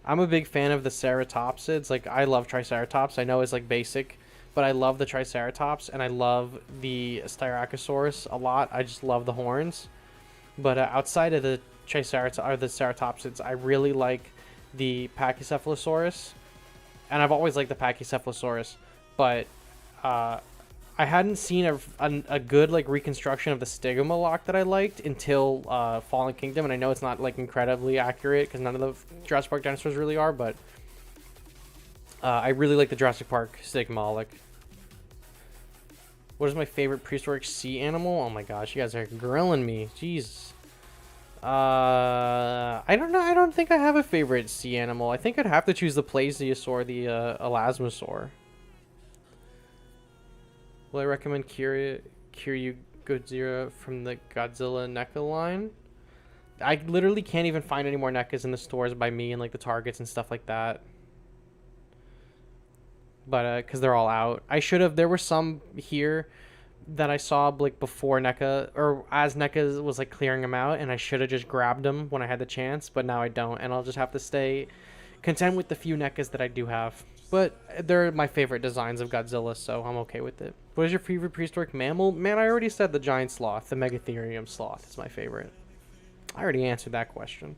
I'm a big fan of the ceratopsids. Like, I love Triceratops. I know it's like basic, but I love the Triceratops, and I love the Styracosaurus a lot. I just love the horns. But outside of the Triceratops or the ceratopsids, I really like the Pachycephalosaurus, and I've always liked the Pachycephalosaurus, but I hadn't seen a good like reconstruction of the Stygimoloch that I liked until Fallen Kingdom, and I know it's not like incredibly accurate because none of the Jurassic Park dinosaurs really are, but I really like the Jurassic Park Stygimoloch. What is my favorite prehistoric sea animal? Oh my gosh, you guys are grilling me. Jeez. I don't know. I don't think I have a favorite sea animal. I think I'd have to choose the Plesiosaur, the Elasmosaur. Will I recommend Kiryu Godzilla from the Godzilla NECA line? I literally can't even find any more NECAs in the stores by me and like the Targets and stuff like that. But because they're all out. I should have. There were some here that I saw like before NECA, or as NECA was like clearing them out, and I should have just grabbed them when I had the chance, but now I don't, and I'll just have to stay content with the few NECAs that I do have. But they're my favorite designs of Godzilla, so I'm okay with it. What is your favorite prehistoric mammal? Man, I already said the giant sloth, the Megatherium sloth is my favorite. I already answered that question.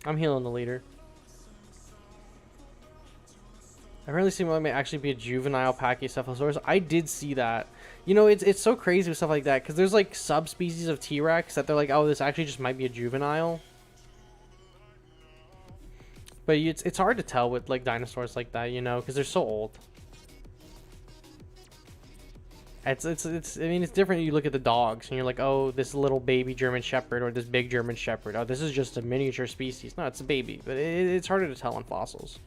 I'm healing the leader. I really see what may actually be a juvenile Pachycephalosaurus. I did see that. You know, it's so crazy with stuff like that, because there's like subspecies of T-Rex that they're like, oh, this actually just might be a juvenile. But it's hard to tell with like dinosaurs like that, you know, because they're so old. I mean, it's different. You look at the dogs and you're like, oh, this little baby German Shepherd or this big German Shepherd. Oh, this is just a miniature species. No, it's a baby, but it's harder to tell on fossils.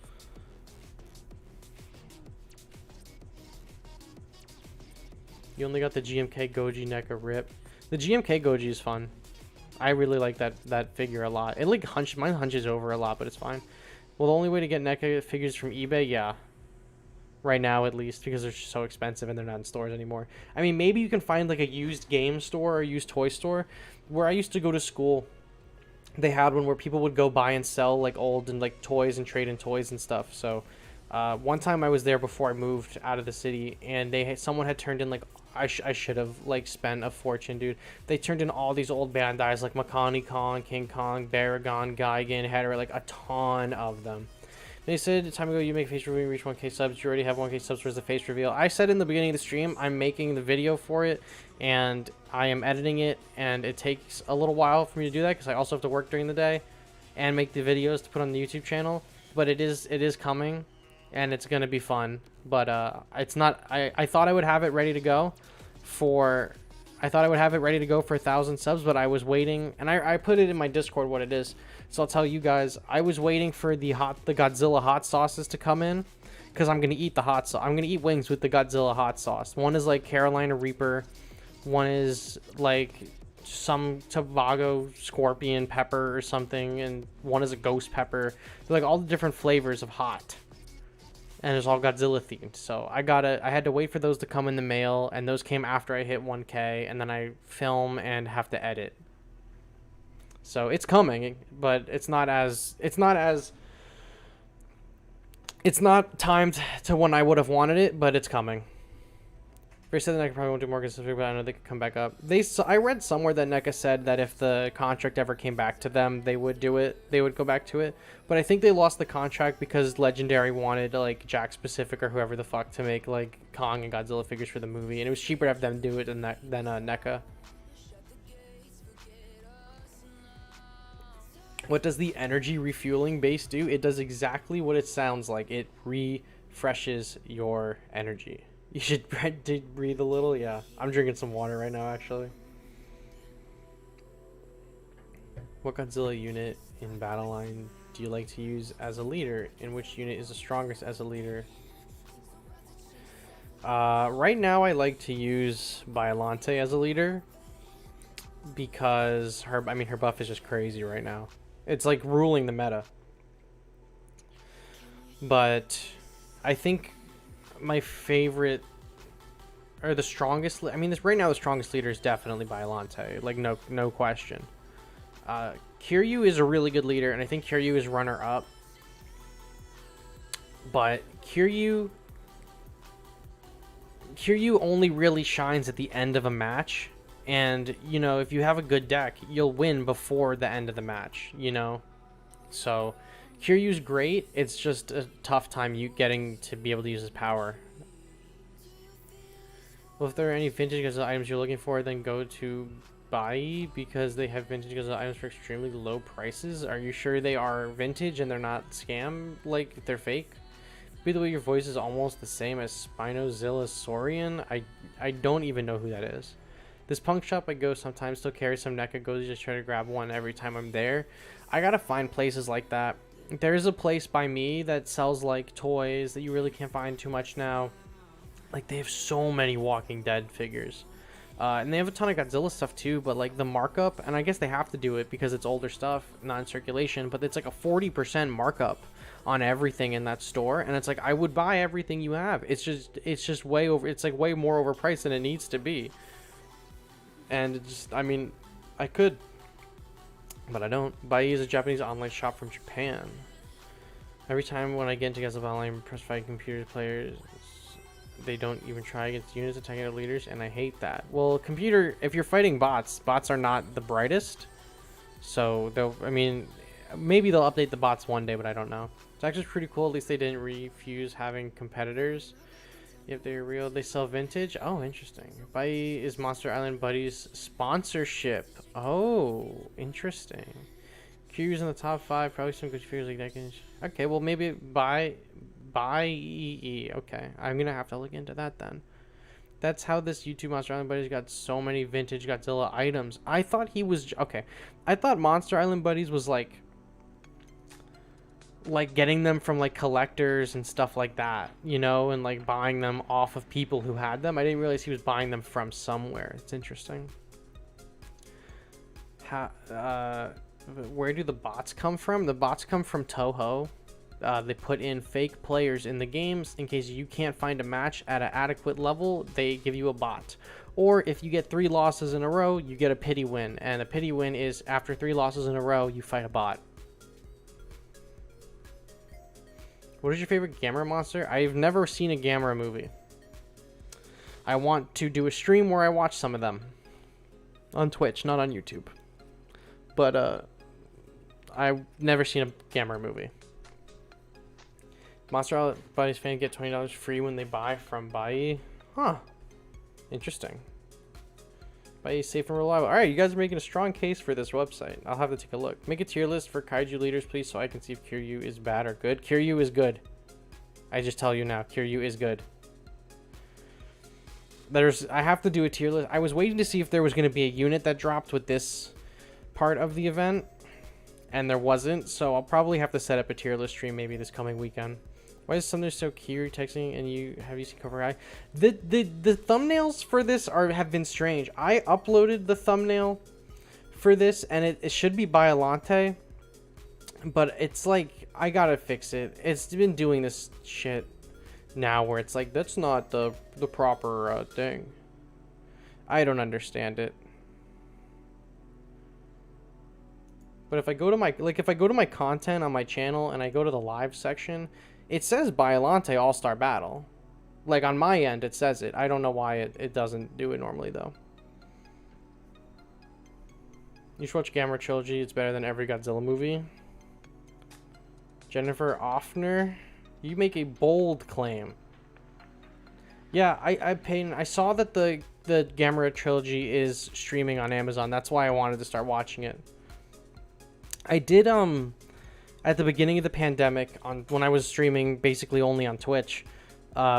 You only got the GMK Goji NECA rip. The GMK Goji is fun. I really like that figure a lot. It like mine hunches over a lot, but it's fine. Well, the only way to get NECA figures from eBay, yeah. Right now, at least, because they're so expensive and they're not in stores anymore. I mean, maybe you can find like a used game store or a used toy store. Where I used to go to school, they had one where people would go buy and sell like old and like toys and trade in toys and stuff. So one time I was there before I moved out of the city, and someone had turned in like I should have like spent a fortune, dude. They turned in all these old Bandais like Makani Kong, King Kong, Baragon, Gigan, Hatter, like a ton of them. They said time ago you make face reveal, reach 1K subs. You already have 1K subs for the face reveal. I said in the beginning of the stream I'm making the video for it, and I am editing it, and it takes a little while for me to do that because I also have to work during the day and make the videos to put on the YouTube channel. But it is coming, and it's gonna be fun. But it's not. I thought I would have it ready to go for 1,000 subs, but I was waiting, and I put it in my Discord what it is. So I'll tell you guys, I was waiting for the Godzilla hot sauces to come in, because I'm gonna eat the hot sauce. I'm gonna eat wings with the Godzilla hot sauce. One is like Carolina Reaper, one is like some Tobago scorpion pepper or something, and one is a ghost pepper. They're like all the different flavors of hot, and it's all Godzilla themed. So I had to wait for those to come in the mail, and those came after I hit 1K, and then I film and have to edit. So it's coming, but it's not timed to when I would have wanted it, but it's coming. They said that NECA probably won't do more specific, but I know they could come back up. I read somewhere that NECA said that if the contract ever came back to them, they would do it. They would go back to it. But I think they lost the contract because Legendary wanted like Jack Pacific or whoever the fuck to make like Kong and Godzilla figures for the movie, and it was cheaper to have them do it than NECA. What does the energy refueling base do? It does exactly what it sounds like. It refreshes your energy. You should breathe a little. Yeah, I'm drinking some water right now, actually. What Godzilla unit in battle line do you like to use as a leader? And which unit is the strongest as a leader? Right now, I like to use Biollante as a leader because her buff is just crazy right now. It's like ruling the meta. But I think my favorite or the strongest. I mean, this right now the strongest leader is definitely Biollante. Like no question. Kiryu is a really good leader, and I think Kiryu is runner up. But Kiryu only really shines at the end of a match, and you know, if you have a good deck, you'll win before the end of the match, you know. So Kiryu's great, it's just a tough time you getting to be able to use his power. Well, if there are any vintage Godzilla items you're looking for, then go to Bai, because they have vintage Godzilla items for extremely low prices. Are you sure they are vintage and they're not scam, like they're fake? By the way, your voice is almost the same as Spinozilla Saurian. I don't even know who that is. This punk shop I go sometimes still carries some NECA goes, just try to grab one every time I'm there. I gotta find places like that. There's a place by me that sells like toys that you really can't find too much now. Like, they have so many Walking Dead figures. And they have a ton of Godzilla stuff too, but like the markup, and I guess they have to do it because it's older stuff, not in circulation, but it's like a 40% markup on everything in that store, and it's like, I would buy everything you have. It's just way over, it's like way more overpriced than it needs to be. And it's just, I mean, I could, but I don't. Bai is a Japanese online shop from Japan. Every time when I get into Godzilla online, press fight computer players, they don't even try against units attacking their leaders, and I hate that. Well, computer, if you're fighting bots are not the brightest, so they'll, I mean, maybe they'll update the bots one day, but I don't know. It's actually pretty cool. At least they didn't refuse having competitors. If they're real, they sell vintage. Oh, interesting. Bai is Monster Island Buddies sponsorship. Oh, interesting. Q's in the top 5. Probably some good figures like that. Okay, well, maybe Bai EE. Okay, I'm gonna have to look into that then. That's how this YouTube Monster Island Buddies got so many vintage Godzilla items. I thought he was okay. I thought Monster Island Buddies was like getting them from like collectors and stuff like that, you know, and like buying them off of people who had them. I didn't realize he was buying them from somewhere. It's interesting. Where do the bots come from? The bots come from Toho. They put in fake players in the games in case you can't find a match at an adequate level. They give you a bot, or if you get 3 losses in a row, you get a pity win, and a pity win is after 3 losses in a row, you fight a bot. What is your favorite Gamera monster? I've never seen a Gamera movie. I want to do a stream where I watch some of them on Twitch, not on YouTube. But I've never seen a Gamera movie. Monster Island Buddies fans get $20 free when they buy from Bai. Huh. Interesting. Bai is safe and reliable. Alright, you guys are making a strong case for this website. I'll have to take a look. Make a tier list for Kaiju leaders, please, so I can see if Kiryu is bad or good. Kiryu is good. I just tell you now, Kiryu is good. I have to do a tier list. I was waiting to see if there was going to be a unit that dropped with this part of the event, and there wasn't, so I'll probably have to set up a tier list stream maybe this coming weekend. Why is something so cute texting, and have you seen Cobra Kai? The thumbnails for this have been strange. I uploaded the thumbnail for this, and it should be Biollante, but it's like, I gotta fix it. It's been doing this shit now where it's like, that's not the proper thing. I don't understand it. But if I go to my content on my channel and I go to the live section, it says Biollante All-Star Battle. Like, on my end, it says it. I don't know why it doesn't do it normally, though. You should watch Gamera Trilogy. It's better than every Godzilla movie. Jennifer Offner. You make a bold claim. Yeah, I saw that the Gamera Trilogy is streaming on Amazon. That's why I wanted to start watching it. I did, at the beginning of the pandemic, when I was streaming basically only on Twitch,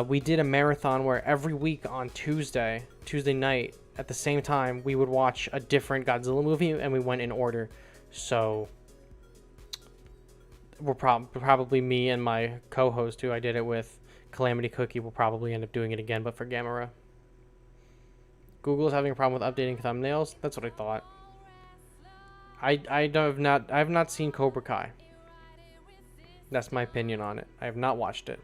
we did a marathon where every week on Tuesday night, at the same time, we would watch a different Godzilla movie, and we went in order. So, we're probably me and my co-host, who I did it with, Calamity Cookie, will probably end up doing it again, but for Gamera. Google is having a problem with updating thumbnails? That's what I thought. I have not seen Cobra Kai. That's my opinion on it. I have not watched it.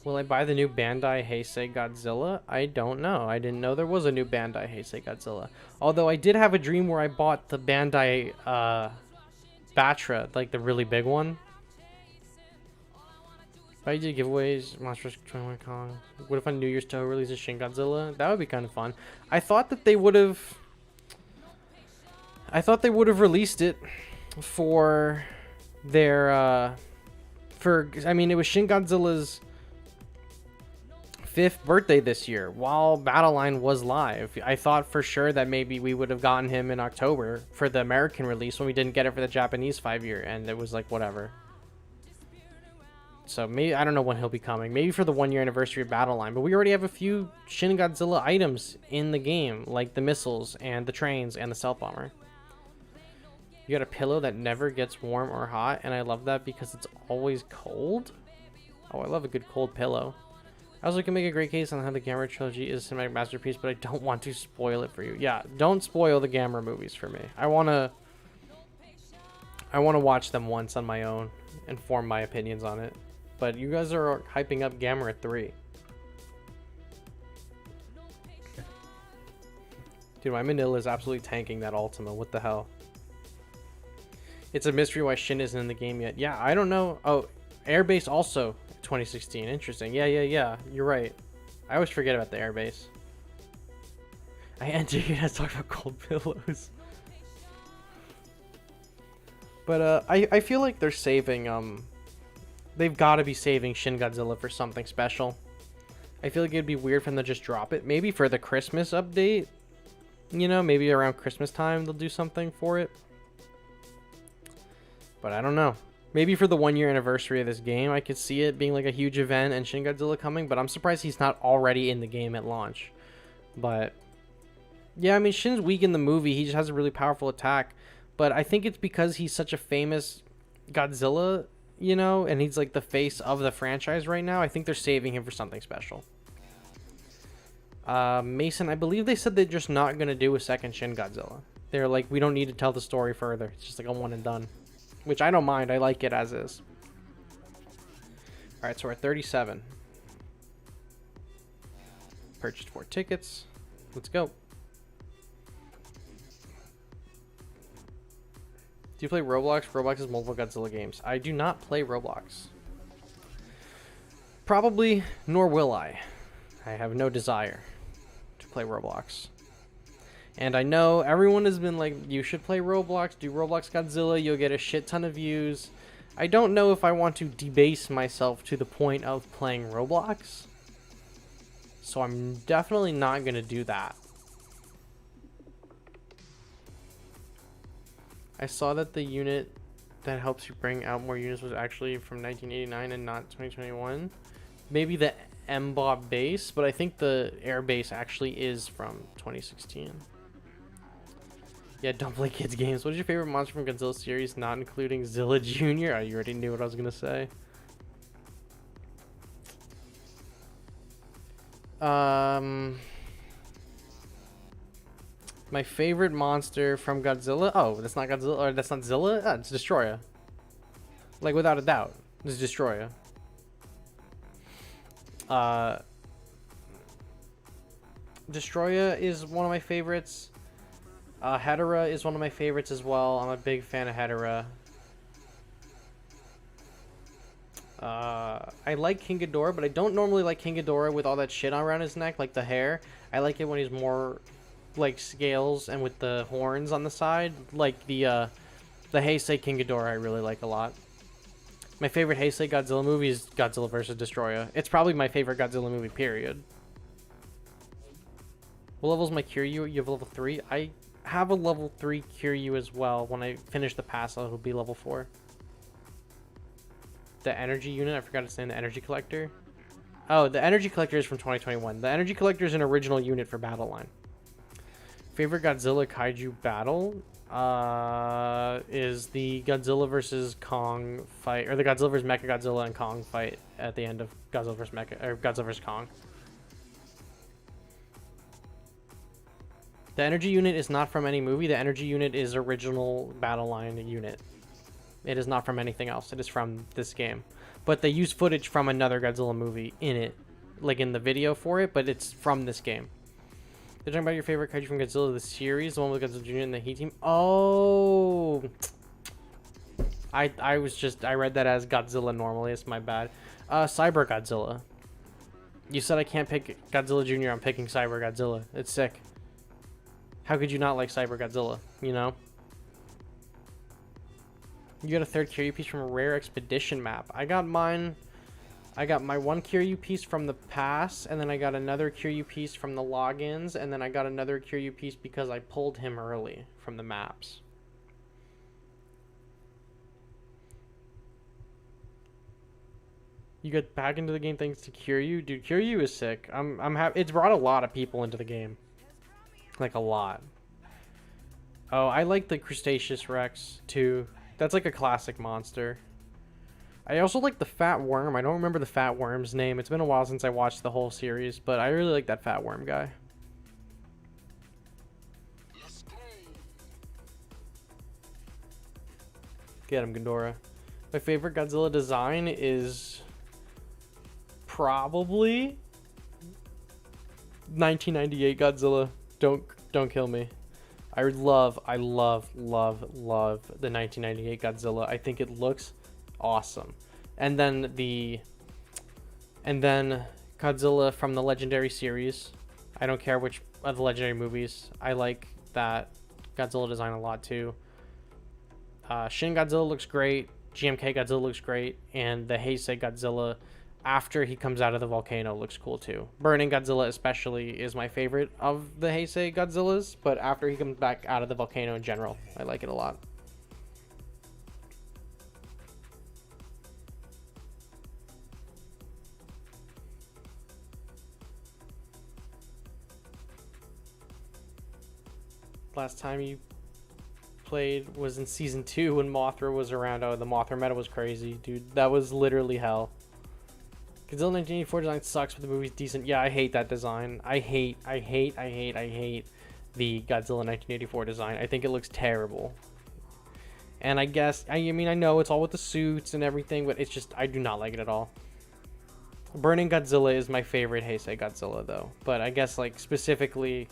Will I buy the new Bandai Heisei Godzilla? I don't know. I didn't know there was a new Bandai Heisei Godzilla. Although I did have a dream where I bought the Bandai Batra, like the really big one. If I did giveaways, Monsters 21 Kong. What if on New Year's Toho releases Shin Godzilla? That would be kind of fun. I thought that they would have released it for their I mean, it was Shin Godzilla's 5th birthday this year while Battleline was live. I thought for sure that maybe we would have gotten him in October for the American release when we didn't get it for the Japanese 5-year, and it was like whatever. So maybe, I don't know when he'll be coming. Maybe for the 1-year anniversary of Battleline, but we already have a few Shin Godzilla items in the game, like the missiles and the trains and the stealth bomber. You got a pillow that never gets warm or hot, and I love that because it's always cold. Oh, I love a good cold pillow. I also can make a great case on how the Gamera trilogy is a cinematic masterpiece, but I don't want to spoil it for you. Yeah, don't spoil the Gamera movies for me. I wanna watch them once on my own and form my opinions on it. But you guys are hyping up Gamera 3. Dude, my Manila is absolutely tanking that Ultima. What the hell? It's a mystery why Shin isn't in the game yet. Yeah, I don't know. Oh, Airbase also 2016. Interesting. Yeah. You're right. I always forget about the Airbase. I entered here to talk about cold pillows. But I feel like they're saving they've got to be saving Shin Godzilla for something special. I feel like it'd be weird for them to just drop it. Maybe for the Christmas update. You know, maybe around Christmas time they'll do something for it. But I don't know. Maybe for the 1-year anniversary of this game, I could see it being like a huge event and Shin Godzilla coming, but I'm surprised he's not already in the game at launch. But yeah, I mean, Shin's weak in the movie. He just has a really powerful attack. But I think it's because he's such a famous Godzilla, you know, and he's like the face of the franchise right now. I think they're saving him for something special. Mason, I believe they said they're just not going to do a second Shin Godzilla. They're like, we don't need to tell the story further. It's just like a one and done. Which I don't mind. I like it as is. Alright, so we're at 37. Purchased 4 tickets. Let's go. Do you play Roblox? Roblox is multiple Godzilla games. I do not play Roblox. Probably, nor will I. I have no desire to play Roblox. And I know everyone has been like, you should play Roblox, do Roblox Godzilla, you'll get a shit ton of views. I don't know if I want to debase myself to the point of playing Roblox. So I'm definitely not going to do that. I saw that the unit that helps you bring out more units was actually from 1989 and not 2021. Maybe the MBOB base, but I think the air base actually is from 2016. Yeah, don't play kids games. What is your favorite monster from Godzilla series, not including Zilla Jr.? Oh, you already knew what I was going to say. My favorite monster from Godzilla. Oh, that's not Godzilla, or that's not Zilla. Oh, it's Destroyer. Like, without a doubt, it's Destroyer. Destroyer is one of my favorites. Hedorah is one of my favorites as well. I'm a big fan of Hedorah. I like King Ghidorah, but I don't normally like King Ghidorah with all that shit around his neck, like the hair. I like it when he's more like scales and with the horns on the side, like the Heisei King Ghidorah I really like a lot. My favorite Heisei Godzilla movie is Godzilla vs. Destroyer. It's probably my favorite Godzilla movie, period. What level is my Kiryu? You have level 3? I have a level 3 Kiryu as well. When I finish the pass, it'll be level 4. The energy unit, I forgot to say, the energy collector. Oh, the energy collector is from 2021. The energy collector is an original unit for Battleline. Favorite Godzilla kaiju battle is the Godzilla versus Kong fight, or the Godzilla versus Mechagodzilla and Kong fight at the end of Godzilla versus Godzilla vs Kong. The energy unit is not from any movie. The energy unit is original battle line unit. It is not from anything else. It is from this game. But they use footage from another Godzilla movie in it, like in the video for it, but it's from this game. They're talking about your favorite kaiju from Godzilla the series, the one with Godzilla Jr. and the Heat Team. Oh, I read that as Godzilla normally. It's my bad. Cyber Godzilla. You said I can't pick Godzilla Jr. I'm picking Cyber Godzilla. It's sick. How could you not like Cyber Godzilla? You know. You got a third Kiryu piece from a rare expedition map. I got mine. I got my one Kiryu piece from the pass, and then I got another Kiryu piece from the logins, and then I got another Kiryu piece because I pulled him early from the maps. You get back into the game thanks to Kiryu? Dude, Kiryu is sick. I'm happy. It's brought a lot of people into the game. Like, a lot. Oh, I like the Crustaceous Rex, too. That's like a classic monster. I also like the Fat Worm. I don't remember the Fat Worm's name. It's been a while since I watched the whole series, but I really like that Fat Worm guy. Get him, Ghidorah. My favorite Godzilla design is probably 1998 Godzilla. Don't kill me. I love the 1998 Godzilla. I think it looks awesome. And then Godzilla from the Legendary series. I don't care which of the Legendary movies. I like that Godzilla design a lot too. Shin Godzilla looks great. GMK Godzilla looks great. And the Heisei Godzilla after he comes out of the volcano looks cool too. Burning Godzilla especially is my favorite of the Heisei Godzillas, but after he comes back out of the volcano in general, I like it a lot. Last time you played was in season 2 when Mothra was around. Oh, the Mothra meta was crazy, dude. That was literally hell. Godzilla 1984 design sucks, but the movie's decent. Yeah, I hate that design. I hate the Godzilla 1984 design. I think it looks terrible. And I guess, I mean, I know it's all with the suits and everything, but it's just, I do not like it at all. Burning Godzilla is my favorite Heisei Godzilla, though. But I guess, like, specifically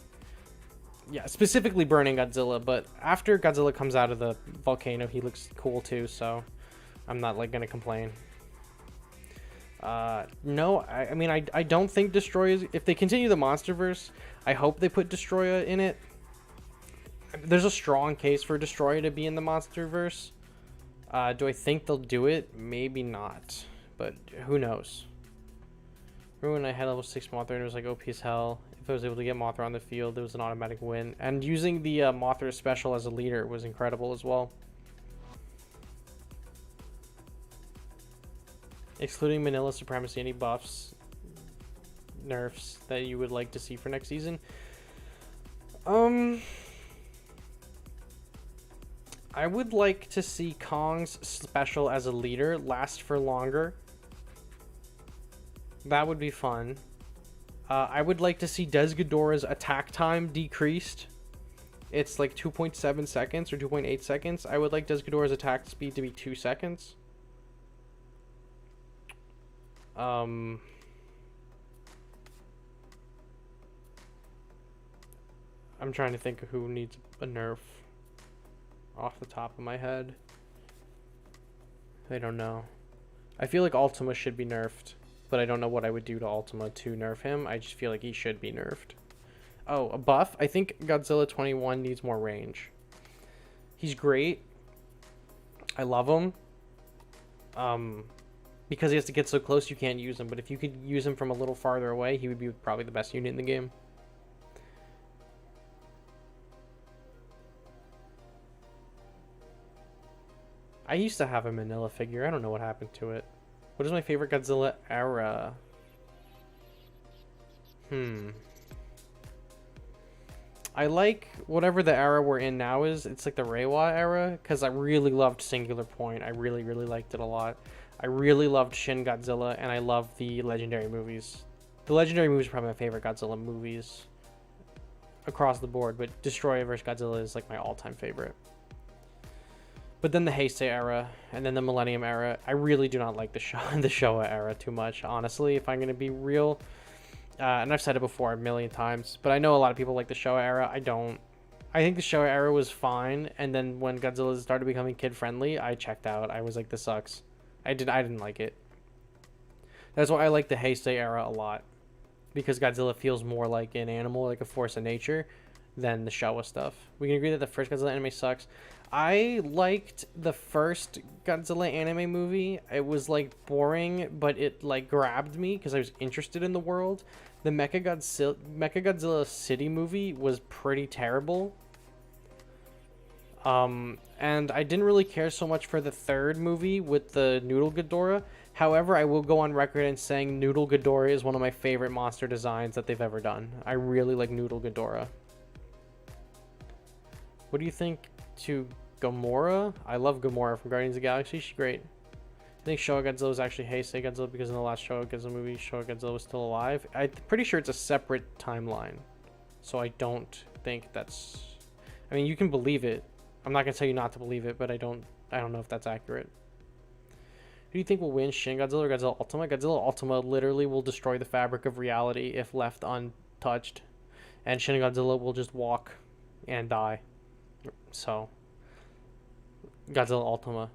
Burning Godzilla. But after Godzilla comes out of the volcano, he looks cool, too, so I'm not, like, gonna complain. No, I mean, I don't think Destroya, if they continue the Monsterverse, I hope they put Destroya in it. There's a strong case for Destroya to be in the Monsterverse. Do I think they'll do it? Maybe not, but who knows. Remember when I had level 6 Mothra and it was like OP as hell? If I was able to get Mothra on the field, it was an automatic win. And using the Mothra special as a leader was incredible as well. Excluding Manila Supremacy, any buffs, nerfs that you would like to see for next season? I would like to see Kong's special as a leader last for longer. That would be fun. I would like to see Des Ghidorah's attack time decreased. It's like 2.7 seconds or 2.8 seconds. I would like Des Ghidorah's attack speed to be 2 seconds. I'm trying to think of who needs a nerf off the top of my head. I don't know. I feel like Ultima should be nerfed, but I don't know what I would do to Ultima to nerf him. I just feel like he should be nerfed. Oh, a buff? I think Godzilla 21 needs more range. He's great. I love him. Because he has to get so close, you can't use him. But if you could use him from a little farther away, he would be probably the best unit in the game. I used to have a Manila figure. I don't know what happened to it. What is my favorite Godzilla era? I like whatever the era we're in now is. It's like the Reiwa era, because I really loved Singular Point. I really liked it a lot. I really loved Shin Godzilla, and I love the Legendary movies. The Legendary movies are probably my favorite Godzilla movies. across the board, but Destroyer vs. Godzilla is like my all-time favorite. But then the Heisei era, and then the Millennium era. I really do not like the Showa era too much, honestly, if I'm going to be real. And I've said it before a million times, but I know a lot of people like the Showa era. I don't. I think the Showa era was fine, and then when Godzilla started becoming kid-friendly, I checked out. I was like, this sucks. I didn't like it. That's why I like the Heisei era a lot, because Godzilla feels more like an animal, like a force of nature, than the Showa stuff. We can agree that the first Godzilla anime sucks. I liked the first Godzilla anime movie. It was like boring, but it like grabbed me because I was interested in the world. The Mechagodzilla City movie was pretty terrible. And I didn't really care so much for the third movie with the Noodle Ghidorah. However, I will go on record in saying Noodle Ghidorah is one of my favorite monster designs that they've ever done. I really like Noodle Ghidorah. What do you think to Gamora? I love Gamora from Guardians of the Galaxy. She's great. I think Showa Godzilla is actually Heisei Godzilla because in the last Showa Godzilla movie, Showa Godzilla was still alive. I'm pretty sure it's a separate timeline. So I don't think that's... I mean, you can believe it. I'm not going to tell you not to believe it, but I don't know if that's accurate. Who do you think will win, Shin Godzilla or Godzilla Ultima? Godzilla Ultima literally will destroy the fabric of reality if left untouched. And Shin Godzilla will just walk and die. So, Godzilla Ultima.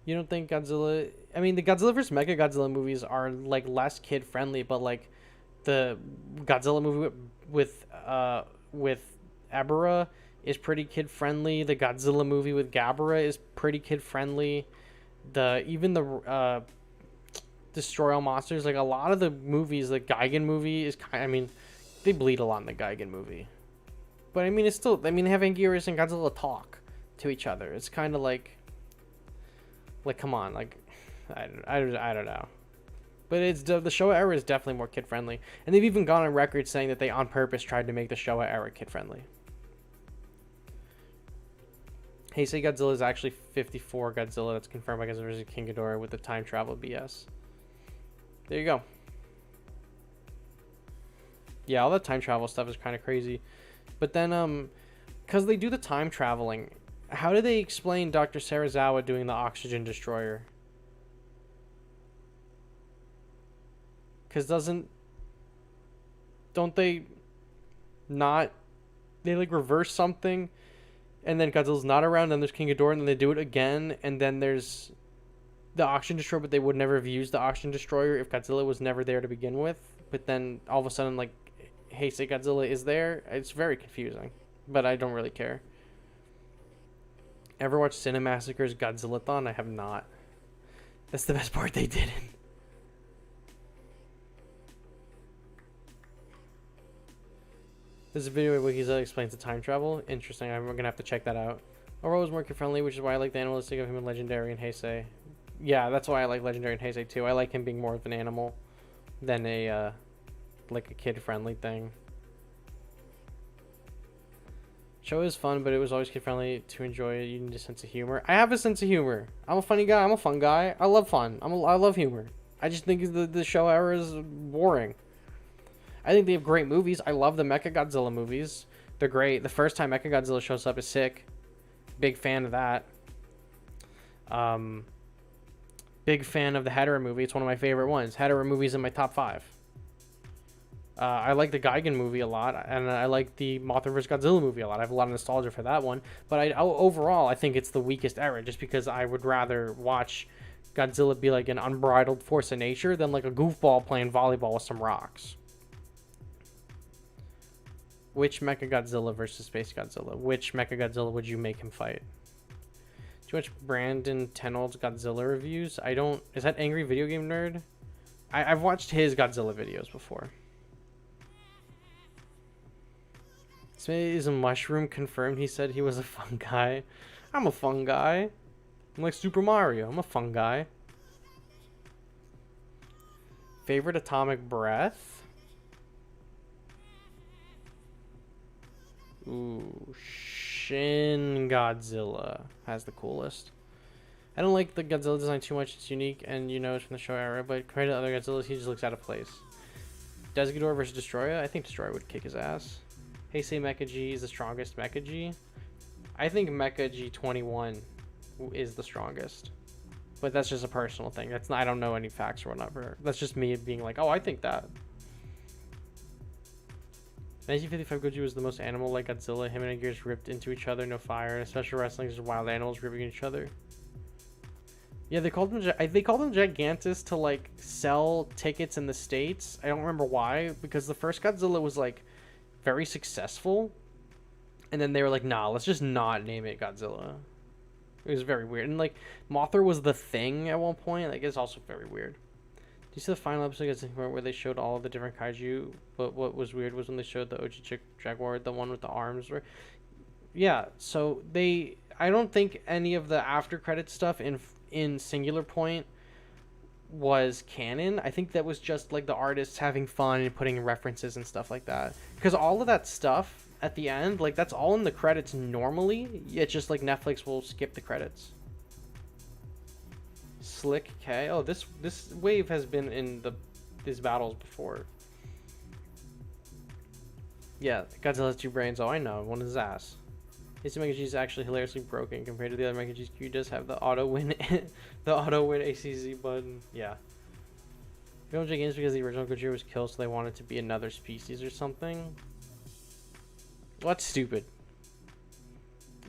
You don't think Godzilla... I mean, the Godzilla vs. Mechagodzilla movies are, like, less kid-friendly, but, like, the Godzilla movie with Ebirah is pretty kid-friendly. The Godzilla movie with Gabara is pretty kid-friendly. Even the Destroy All Monsters, like, a lot of the movies, the Gigan movie is kind of... I mean, they bleed a lot in the Gigan movie. But, I mean, it's still... I mean, having Gearus and Godzilla talk to each other, it's kind of like... Like, come on, like, I don't know. But it's the Showa era is definitely more kid-friendly. And they've even gone on record saying that they on purpose tried to make the Showa era kid-friendly. Heisei Godzilla is actually 54 Godzilla. That's confirmed by Godzilla vs. King Ghidorah with the time travel BS. There you go. Yeah, all the time travel stuff is kind of crazy. But then, because they do the time traveling... How do they explain Dr. Serizawa doing the oxygen destroyer? Because don't they not, they like reverse something and then Godzilla's not around, then there's King Ghidorah, and then they do it again, and then there's the oxygen destroyer, but they would never have used the oxygen destroyer if Godzilla was never there to begin with. But then all of a sudden, like, Heisei Godzilla is there. It's very confusing, but I don't really care. Ever watched Cinemassacre's Godzilla-thon? I have not. That's the best part they didn't. There's a video where Godzilla explains the time travel. Interesting. I'm gonna have to check that out. Overall, was more kid-friendly, which is why I like the animalistic of him in Legendary and Heisei. Yeah, that's why I like Legendary and Heisei too. I like him being more of an animal than a like a kid-friendly thing. Show is fun, but it was always kid-friendly to enjoy. You need a sense of humor. I have a sense of humor. I'm a funny guy. I'm a fun guy. I love fun. I love humor. I just think the show era is boring. I think they have great movies. I love the Mechagodzilla movies. They're great. The first time Mechagodzilla shows up is sick. Big fan of that. Big fan of the Hedorah movie. It's one of my favorite ones. Hedorah movie's in my top 5. I like the Gigan movie a lot, and I like the Mothra vs. Godzilla movie a lot. I have a lot of nostalgia for that one. But overall, I think it's the weakest era, just because I would rather watch Godzilla be like an unbridled force of nature than like a goofball playing volleyball with some rocks. Which Mechagodzilla versus Space Godzilla? Which Mechagodzilla would you make him fight? Do you watch Brandon Tenold's Godzilla reviews? I don't... Is that Angry Video Game Nerd? I've watched his Godzilla videos before. Is a mushroom confirmed? He said he was a fun guy. I'm a fun guy. I'm like Super Mario. I'm a fun guy. Favorite atomic breath? Ooh, Shin Godzilla has the coolest. I don't like the Godzilla design too much. It's unique and you know it's from the show era, but compared to other Godzillas, he just looks out of place. Desgador versus Destroyer? I think Destroyer would kick his ass. Heisei Mecha G is the strongest Mecha G. I think Mecha G21 is the strongest. But that's just a personal thing. That's not, I don't know any facts or whatever. That's just me being like, oh, I think that. 1955 Godzilla was the most animal-like Godzilla. Him and Gears ripped into each other, no fire. Special wrestling is wild animals ripping each other. Yeah, they called him Gigantus to like sell tickets in the States. I don't remember why, because the first Godzilla was like very successful, and then they were like, nah, let's just not name it Godzilla. It was very weird, and like Mothra was the thing at one point. Like it's also very weird. Do you see the final episode where they showed all of the different kaiju? But what was weird was when they showed the OG Jaguar, the one with the arms. Yeah, so I don't think any of the after credit stuff in Singular Point was canon. I think that was just like the artists having fun and putting references and stuff like that. Because all of that stuff at the end, like that's all in the credits normally. It's just like Netflix will skip the credits. Slick K. Oh, this wave has been in these battles before. Yeah, Godzilla has two brains. Oh, I know. One is his ass. His Mega G is actually hilariously broken compared to the other Mega G's. Q does have the auto win, the auto win ACZ button. Yeah. Real Games because the original Godzilla was killed, so they wanted to be another species or something. Well, that's stupid.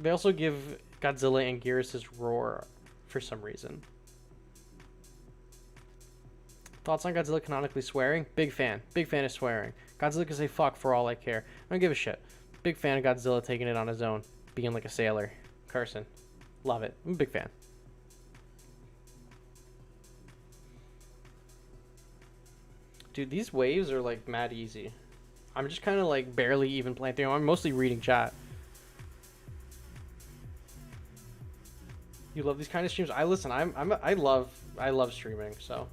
They also give Godzilla and Anguirus' roar for some reason. Thoughts on Godzilla canonically swearing? Big fan. Big fan of swearing. Godzilla can say fuck for all I care. I don't give a shit. Big fan of Godzilla taking it on his own. Being like a sailor. Carson. Love it. I'm a big fan. Dude, these waves are like mad easy. I'm just kind of like barely even playing through. I'm mostly reading chat. You love these kind of streams? I listen. I love streaming. So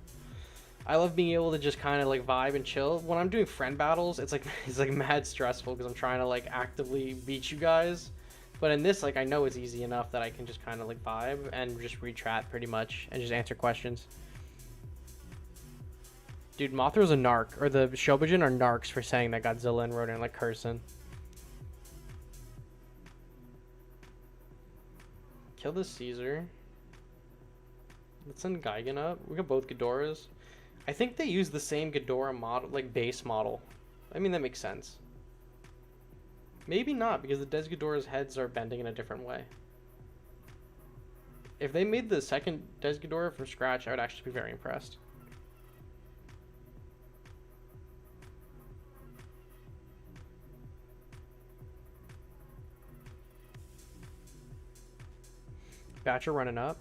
I love being able to just kind of like vibe and chill. When I'm doing friend battles, it's like mad stressful because I'm trying to like actively beat you guys. But in this, like I know it's easy enough that I can just kind of like vibe and just read chat pretty much and just answer questions. Dude, Mothra's a narc, or the Shobijin are narcs for saying that Godzilla and Rodan like cursing. Kill the Caesar. Let's send Gigan up. We got both Ghidorahs. I think they use the same Ghidorah model, like base model. I mean, that makes sense. Maybe not, because the Des Ghidorah's heads are bending in a different way. If they made the second Des Ghidorah from scratch, I would actually be very impressed. Batcher running up.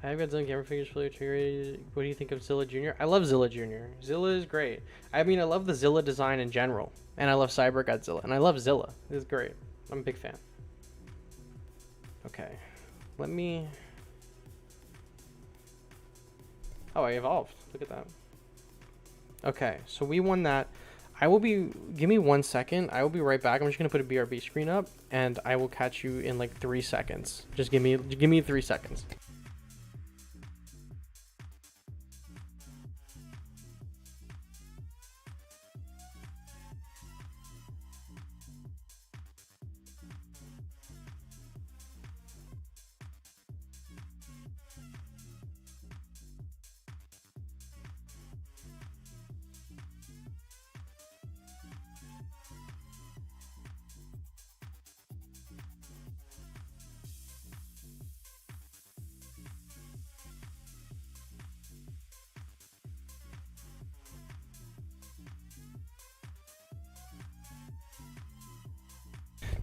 I have got Zilla camera figures for you. What do you think of Zilla Jr.? I love Zilla Jr. Zilla is great. I mean, I love the Zilla design in general. And I love Cyber Godzilla. And I love Zilla. It's great. I'm a big fan. Okay. Let me... Oh, I evolved. Look at that. Okay, so we won that. I will be... Give me 1 second. I will be right back. I'm just going to put a BRB screen up. And I will catch you in like 3 seconds. Just give me 3 seconds.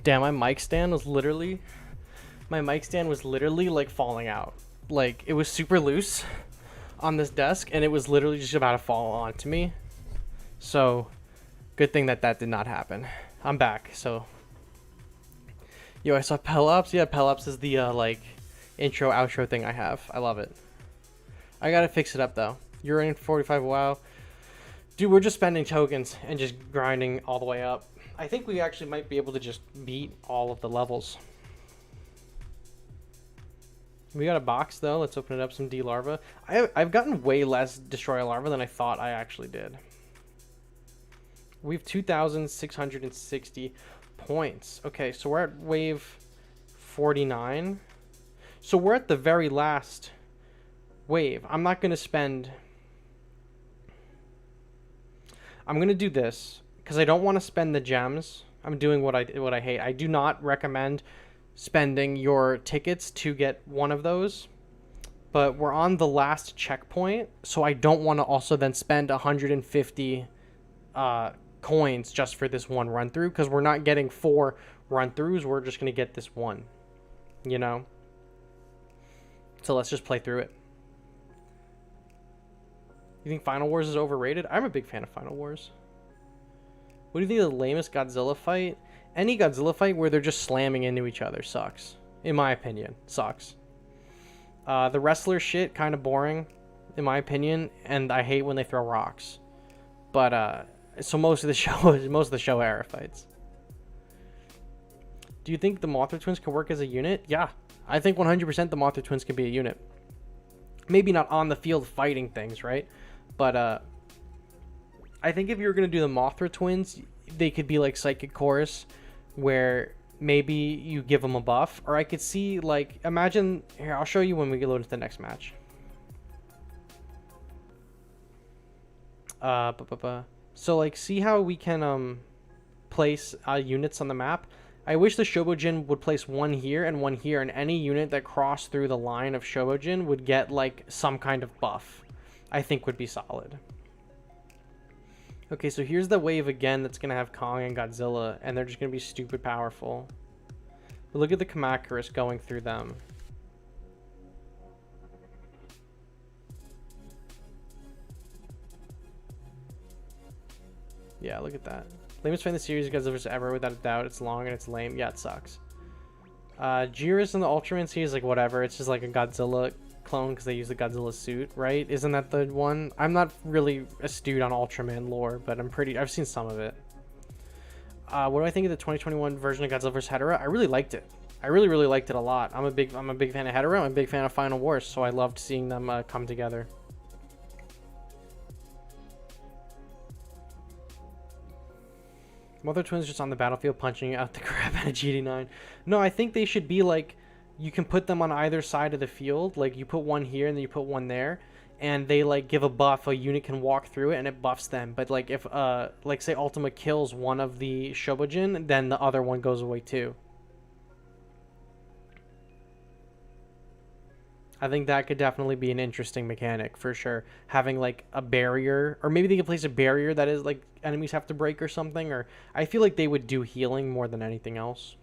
Damn, my mic stand was literally like falling out. Like it was super loose on this desk and it was literally just about to fall onto me. So good thing that did not happen. I'm back. So yo, I saw Pelops. Yeah, Pelops is the like intro outro thing I have. I love it. I gotta fix it up though. You're in 45. Wow. Dude, we're just spending tokens and just grinding all the way up. I think we actually might be able to just beat all of the levels. We got a box though. Let's open it up. Some D larva. I've gotten way less destroy a larva than I thought I actually did. We have 2,660 points. Okay, so we're at wave 49. So we're at the very last wave. I'm not going to spend... I'm going to do this because I don't want to spend the gems. I'm doing what I hate. I do not recommend spending your tickets to get one of those. But we're on the last checkpoint, so I don't want to also then spend 150 coins just for this one run through, because we're not getting 4 run throughs. We're just going to get this one, you know? So let's just play through it. You think Final Wars is overrated? I'm a big fan of Final Wars. What do you think of the lamest Godzilla fight? Any Godzilla fight where they're just slamming into each other sucks. In my opinion, sucks. The wrestler shit, kind of boring, in my opinion, and I hate when they throw rocks. But, so most of the show era fights. Do you think the Mothra twins can work as a unit? Yeah, I think 100% the Mothra twins can be a unit. Maybe not on the field fighting things, right? But, I think if you were going to do the Mothra twins, they could be like Psychic Chorus, where maybe you give them a buff. Or I could see, like, imagine... Here, I'll show you when we get loaded to the next match. So, like, see how we can place units on the map? I wish the Shobojin would place one here, and any unit that crossed through the line of Shobojin would get, like, some kind of buff. I think would be solid. Okay, so here's the wave again that's going to have Kong and Godzilla, and they're just going to be stupid powerful. But look at the Kamacuras going through them. Yeah, look at that. Lamest fight in the series Godzilla's ever, without a doubt. It's long and it's lame. Yeah, it sucks. Jiris and the Ultraman series, like, whatever. It's just like a Godzilla clone because they use the Godzilla suit, right? Isn't that the one? I'm not really astute on Ultraman lore, but I've seen some of it. What do I think of the 2021 version of Godzilla vs. Hedorah? I really liked it. I really liked it a lot. I'm a big fan of Hedorah. I'm a big fan of Final Wars, so I loved seeing them come together. Mother Twins just on the battlefield punching out the crap out of GD9. No, I think they should be like, you can put them on either side of the field. Like, you put one here and then you put one there, and they, like, give a buff. A unit can walk through it and it buffs them. But, like, if like, say Ultima kills one of the Shobojin, then the other one goes away too. I think that could definitely be an interesting mechanic for sure. Having, like, a barrier, or maybe they could place a barrier that is, like, enemies have to break or something. Or I feel like they would do healing more than anything else.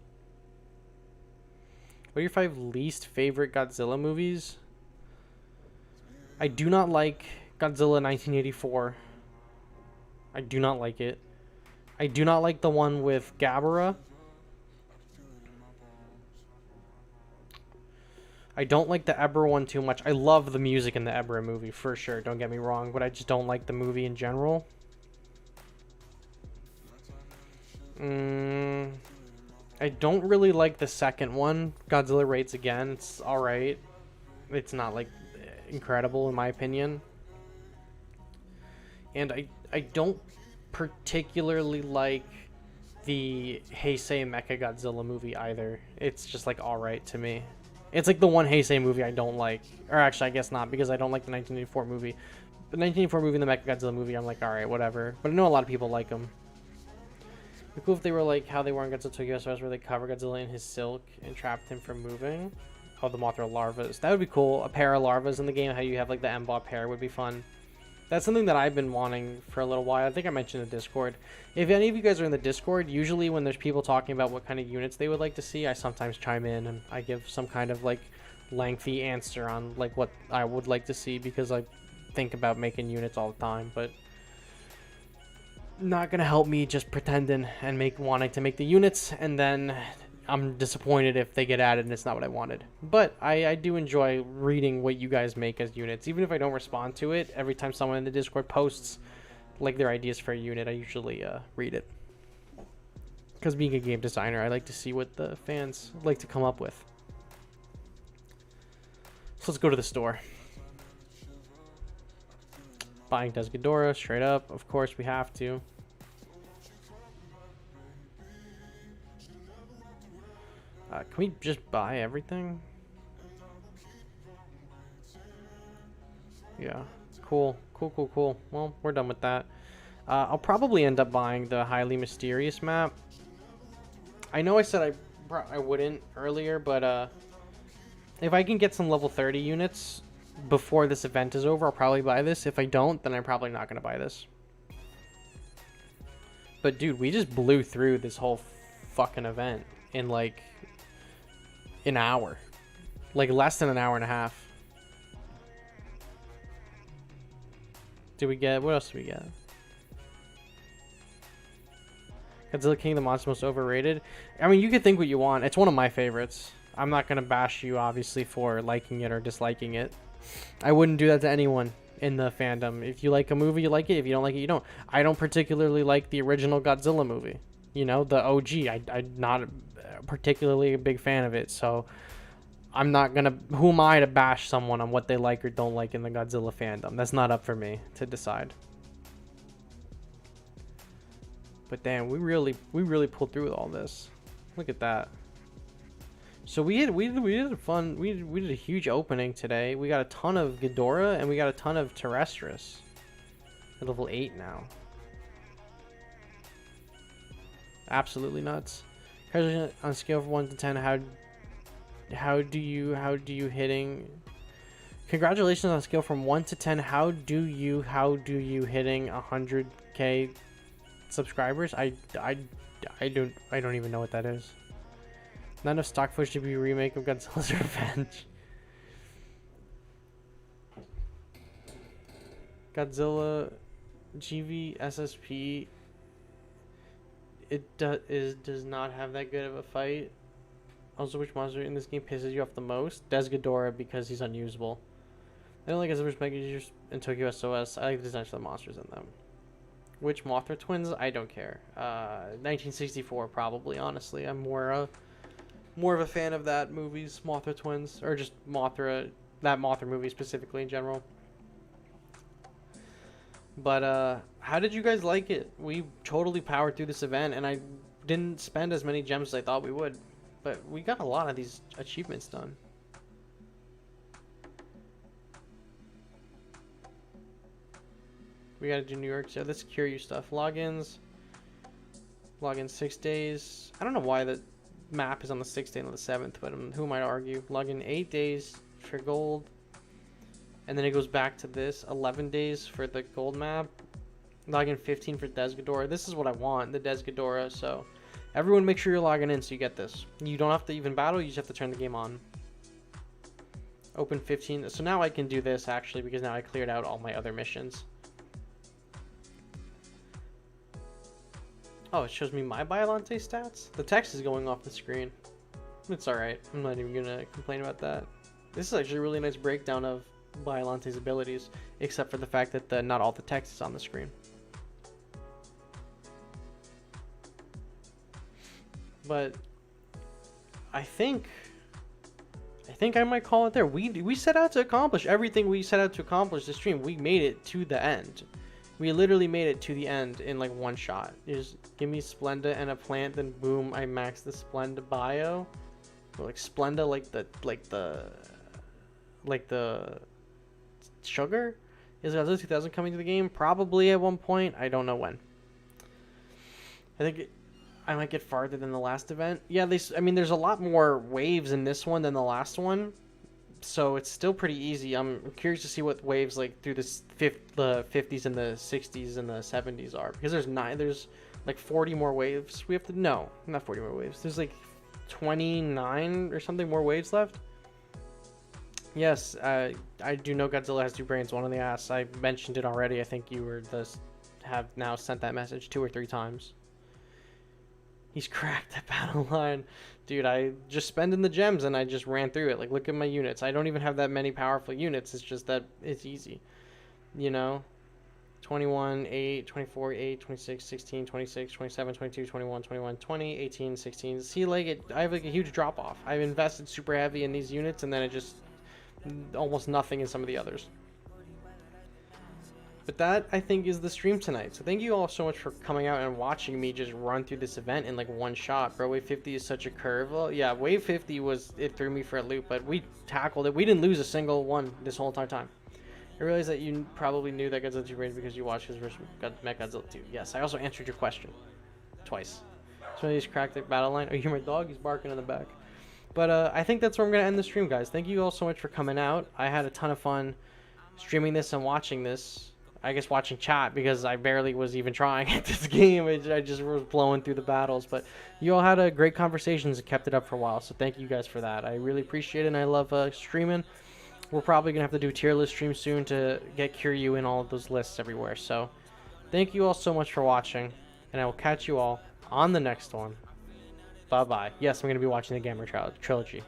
What are your 5 least favorite Godzilla movies? I do not like Godzilla 1984. I do not like it. I do not like the one with Gabara. I don't like the Ebra one too much. I love the music in the Ebra movie, for sure. Don't get me wrong, but I just don't like the movie in general. I don't really like the second one, Godzilla Raids Again. It's alright. It's not, like, incredible in my opinion. And I don't particularly like the Heisei Mechagodzilla movie either. It's just, like, alright to me. It's like the one Heisei movie I don't like. Or actually, I guess not, because I don't like the 1984 movie. The 1984 movie and the Mechagodzilla movie, I'm like, alright, whatever. But I know a lot of people like them. It'd be cool if they were like how they were in Godzilla Tokyo SOS, where they cover Godzilla in his silk and trapped him from moving. Oh, the Mothra larvas. That would be cool. A pair of larvas in the game, how you have, like, the M-Bot pair would be fun. That's something that I've been wanting for a little while. I think I mentioned in the Discord. If any of you guys are in the Discord, usually when there's people talking about what kind of units they would like to see, I sometimes chime in and I give some kind of, like, lengthy answer on, like, what I would like to see, because I think about making units all the time, but not gonna help me just pretending and wanting to make the units, and then I'm disappointed if they get added and it's not what I wanted. But I do enjoy reading what you guys make as units. Even if I don't respond to it, every time someone in the Discord posts, like, their ideas for a unit, I usually read it. Because being a game designer, I like to see what the fans like to come up with. let's go to the store. Buying Desghidorah straight up. Of course we have to. Can we just buy everything? Yeah. Cool. Cool. Well, we're done with that. I'll probably end up buying the highly mysterious map. I know I said I wouldn't earlier, but if I can get some level 30 units before this event is over, I'll probably buy this. If I don't, then I'm probably not going to buy this. But dude, we just blew through this whole fucking event in like an hour. Like less than an hour and a half. Did we get, what else did we get? Godzilla King of the Monsters most overrated. I mean, you can think what you want. It's one of my favorites. I'm not going to bash you, obviously, for liking it or disliking it. I wouldn't do that to anyone in the fandom. If you like a movie, you like it. If you don't like it, you don't. I don't particularly like the original Godzilla movie. You know, the OG. I'm not particularly a big fan of it, so I'm not going to... Who am I to bash someone on what they like or don't like in the Godzilla fandom? That's not up for me to decide. But damn, we really pulled through with all this. Look at that. So we did a huge opening today. We got a ton of Ghidorah and we got a ton of Terrestris. At level 8 now. Absolutely nuts. On a scale of 1 to 10, how do you hitting? Congratulations on a scale from 1 to 10. How do you hitting 100k subscribers? I don't even know what that is. Not enough stock footage to be a remake of Godzilla's Revenge. Godzilla GV SSP. It does not have that good of a fight. Also, which monster in this game pisses you off the most? Desghidorah, because he's unusable. I don't like Godzilla's Mega and Tokyo SOS. I like the designs for the monsters in them. Which Mothra twins? I don't care. 1964 probably, honestly. I'm more of a fan of that movie's Mothra twins, or just Mothra, that Mothra movie specifically in general. But how did you guys like it? We totally powered through this event, and I didn't spend as many gems as I thought we would, but we got a lot of these achievements done. We gotta do New York, so let's cure you stuff. Logins. Login 6 days. I don't know why the map is on the 6th day and on the 7th, but who might argue? Login 8 days for gold. And then it goes back to this. 11 days for the gold map. Login 15 for Desghidorah. This is what I want, the Desghidorah. So everyone make sure you're logging in so you get this. You don't have to even battle, you just have to turn the game on. Open 15. So now I can do this actually because now I cleared out all my other missions. Oh, it shows me my Biollante stats? The text is going off the screen. It's alright. I'm not even gonna complain about that. This is actually a really nice breakdown of Biollante's abilities, except for the fact that not all the text is on the screen. But I think I might call it there. We set out to accomplish everything we set out to accomplish this stream. We made it to the end. We literally made it to the end in like one shot. You just give me Splenda and a plant, then boom, I max the Splenda bio. Or like Splenda, like the sugar. Is Godzilla 2000 coming to the game? Probably at one point. I don't know when. I think I might get farther than the last event. Yeah, I mean, there's a lot more waves in this one than the last one. So it's still pretty easy. I'm curious to see what waves like through the 50s and the 60s and the 70s are, because there's like 40 more waves. We have to not 40 more waves. There's like 29 or something more waves left. Yes, I do know Godzilla has 2 brains, one on the ass. I mentioned it already. I think you have now sent that message 2 or 3 times. He's cracked the battle line. Dude, I just spending the gems and I just ran through it. Like, look at my units. I don't even have that many powerful units. It's just that it's easy. You know? 21, 8, 24, 8, 26, 16, 26, 27, 22, 21, 21, 20, 18, 16. See, like, I have like a huge drop off. I've invested super heavy in these units and then it just almost nothing in some of the others. But that, I think, is the stream tonight. So thank you all so much for coming out and watching me just run through this event in like one shot. Bro, Wave 50 is such a curve. Well, yeah, Wave 50 it threw me for a loop, but we tackled it. We didn't lose a single one this whole entire time. I realize that you probably knew that Godzilla 2 rated because you watched his versus Godzilla 2. Yes, I also answered your question. Twice. So I just cracked the battle line. Oh, you hear my dog? He's barking in the back. But I think that's where I'm going to end the stream, guys. Thank you all so much for coming out. I had a ton of fun streaming this and watching this. I guess watching chat because I barely was even trying at this game. I just was blowing through the battles. But you all had a great conversations and kept it up for a while. So thank you guys for that. I really appreciate it, and I love streaming. We're probably going to have to do tier list streams soon to get Kiryu in all of those lists everywhere. So thank you all so much for watching, and I will catch you all on the next one. Bye-bye. Yes, I'm going to be watching the Gamer Trilogy.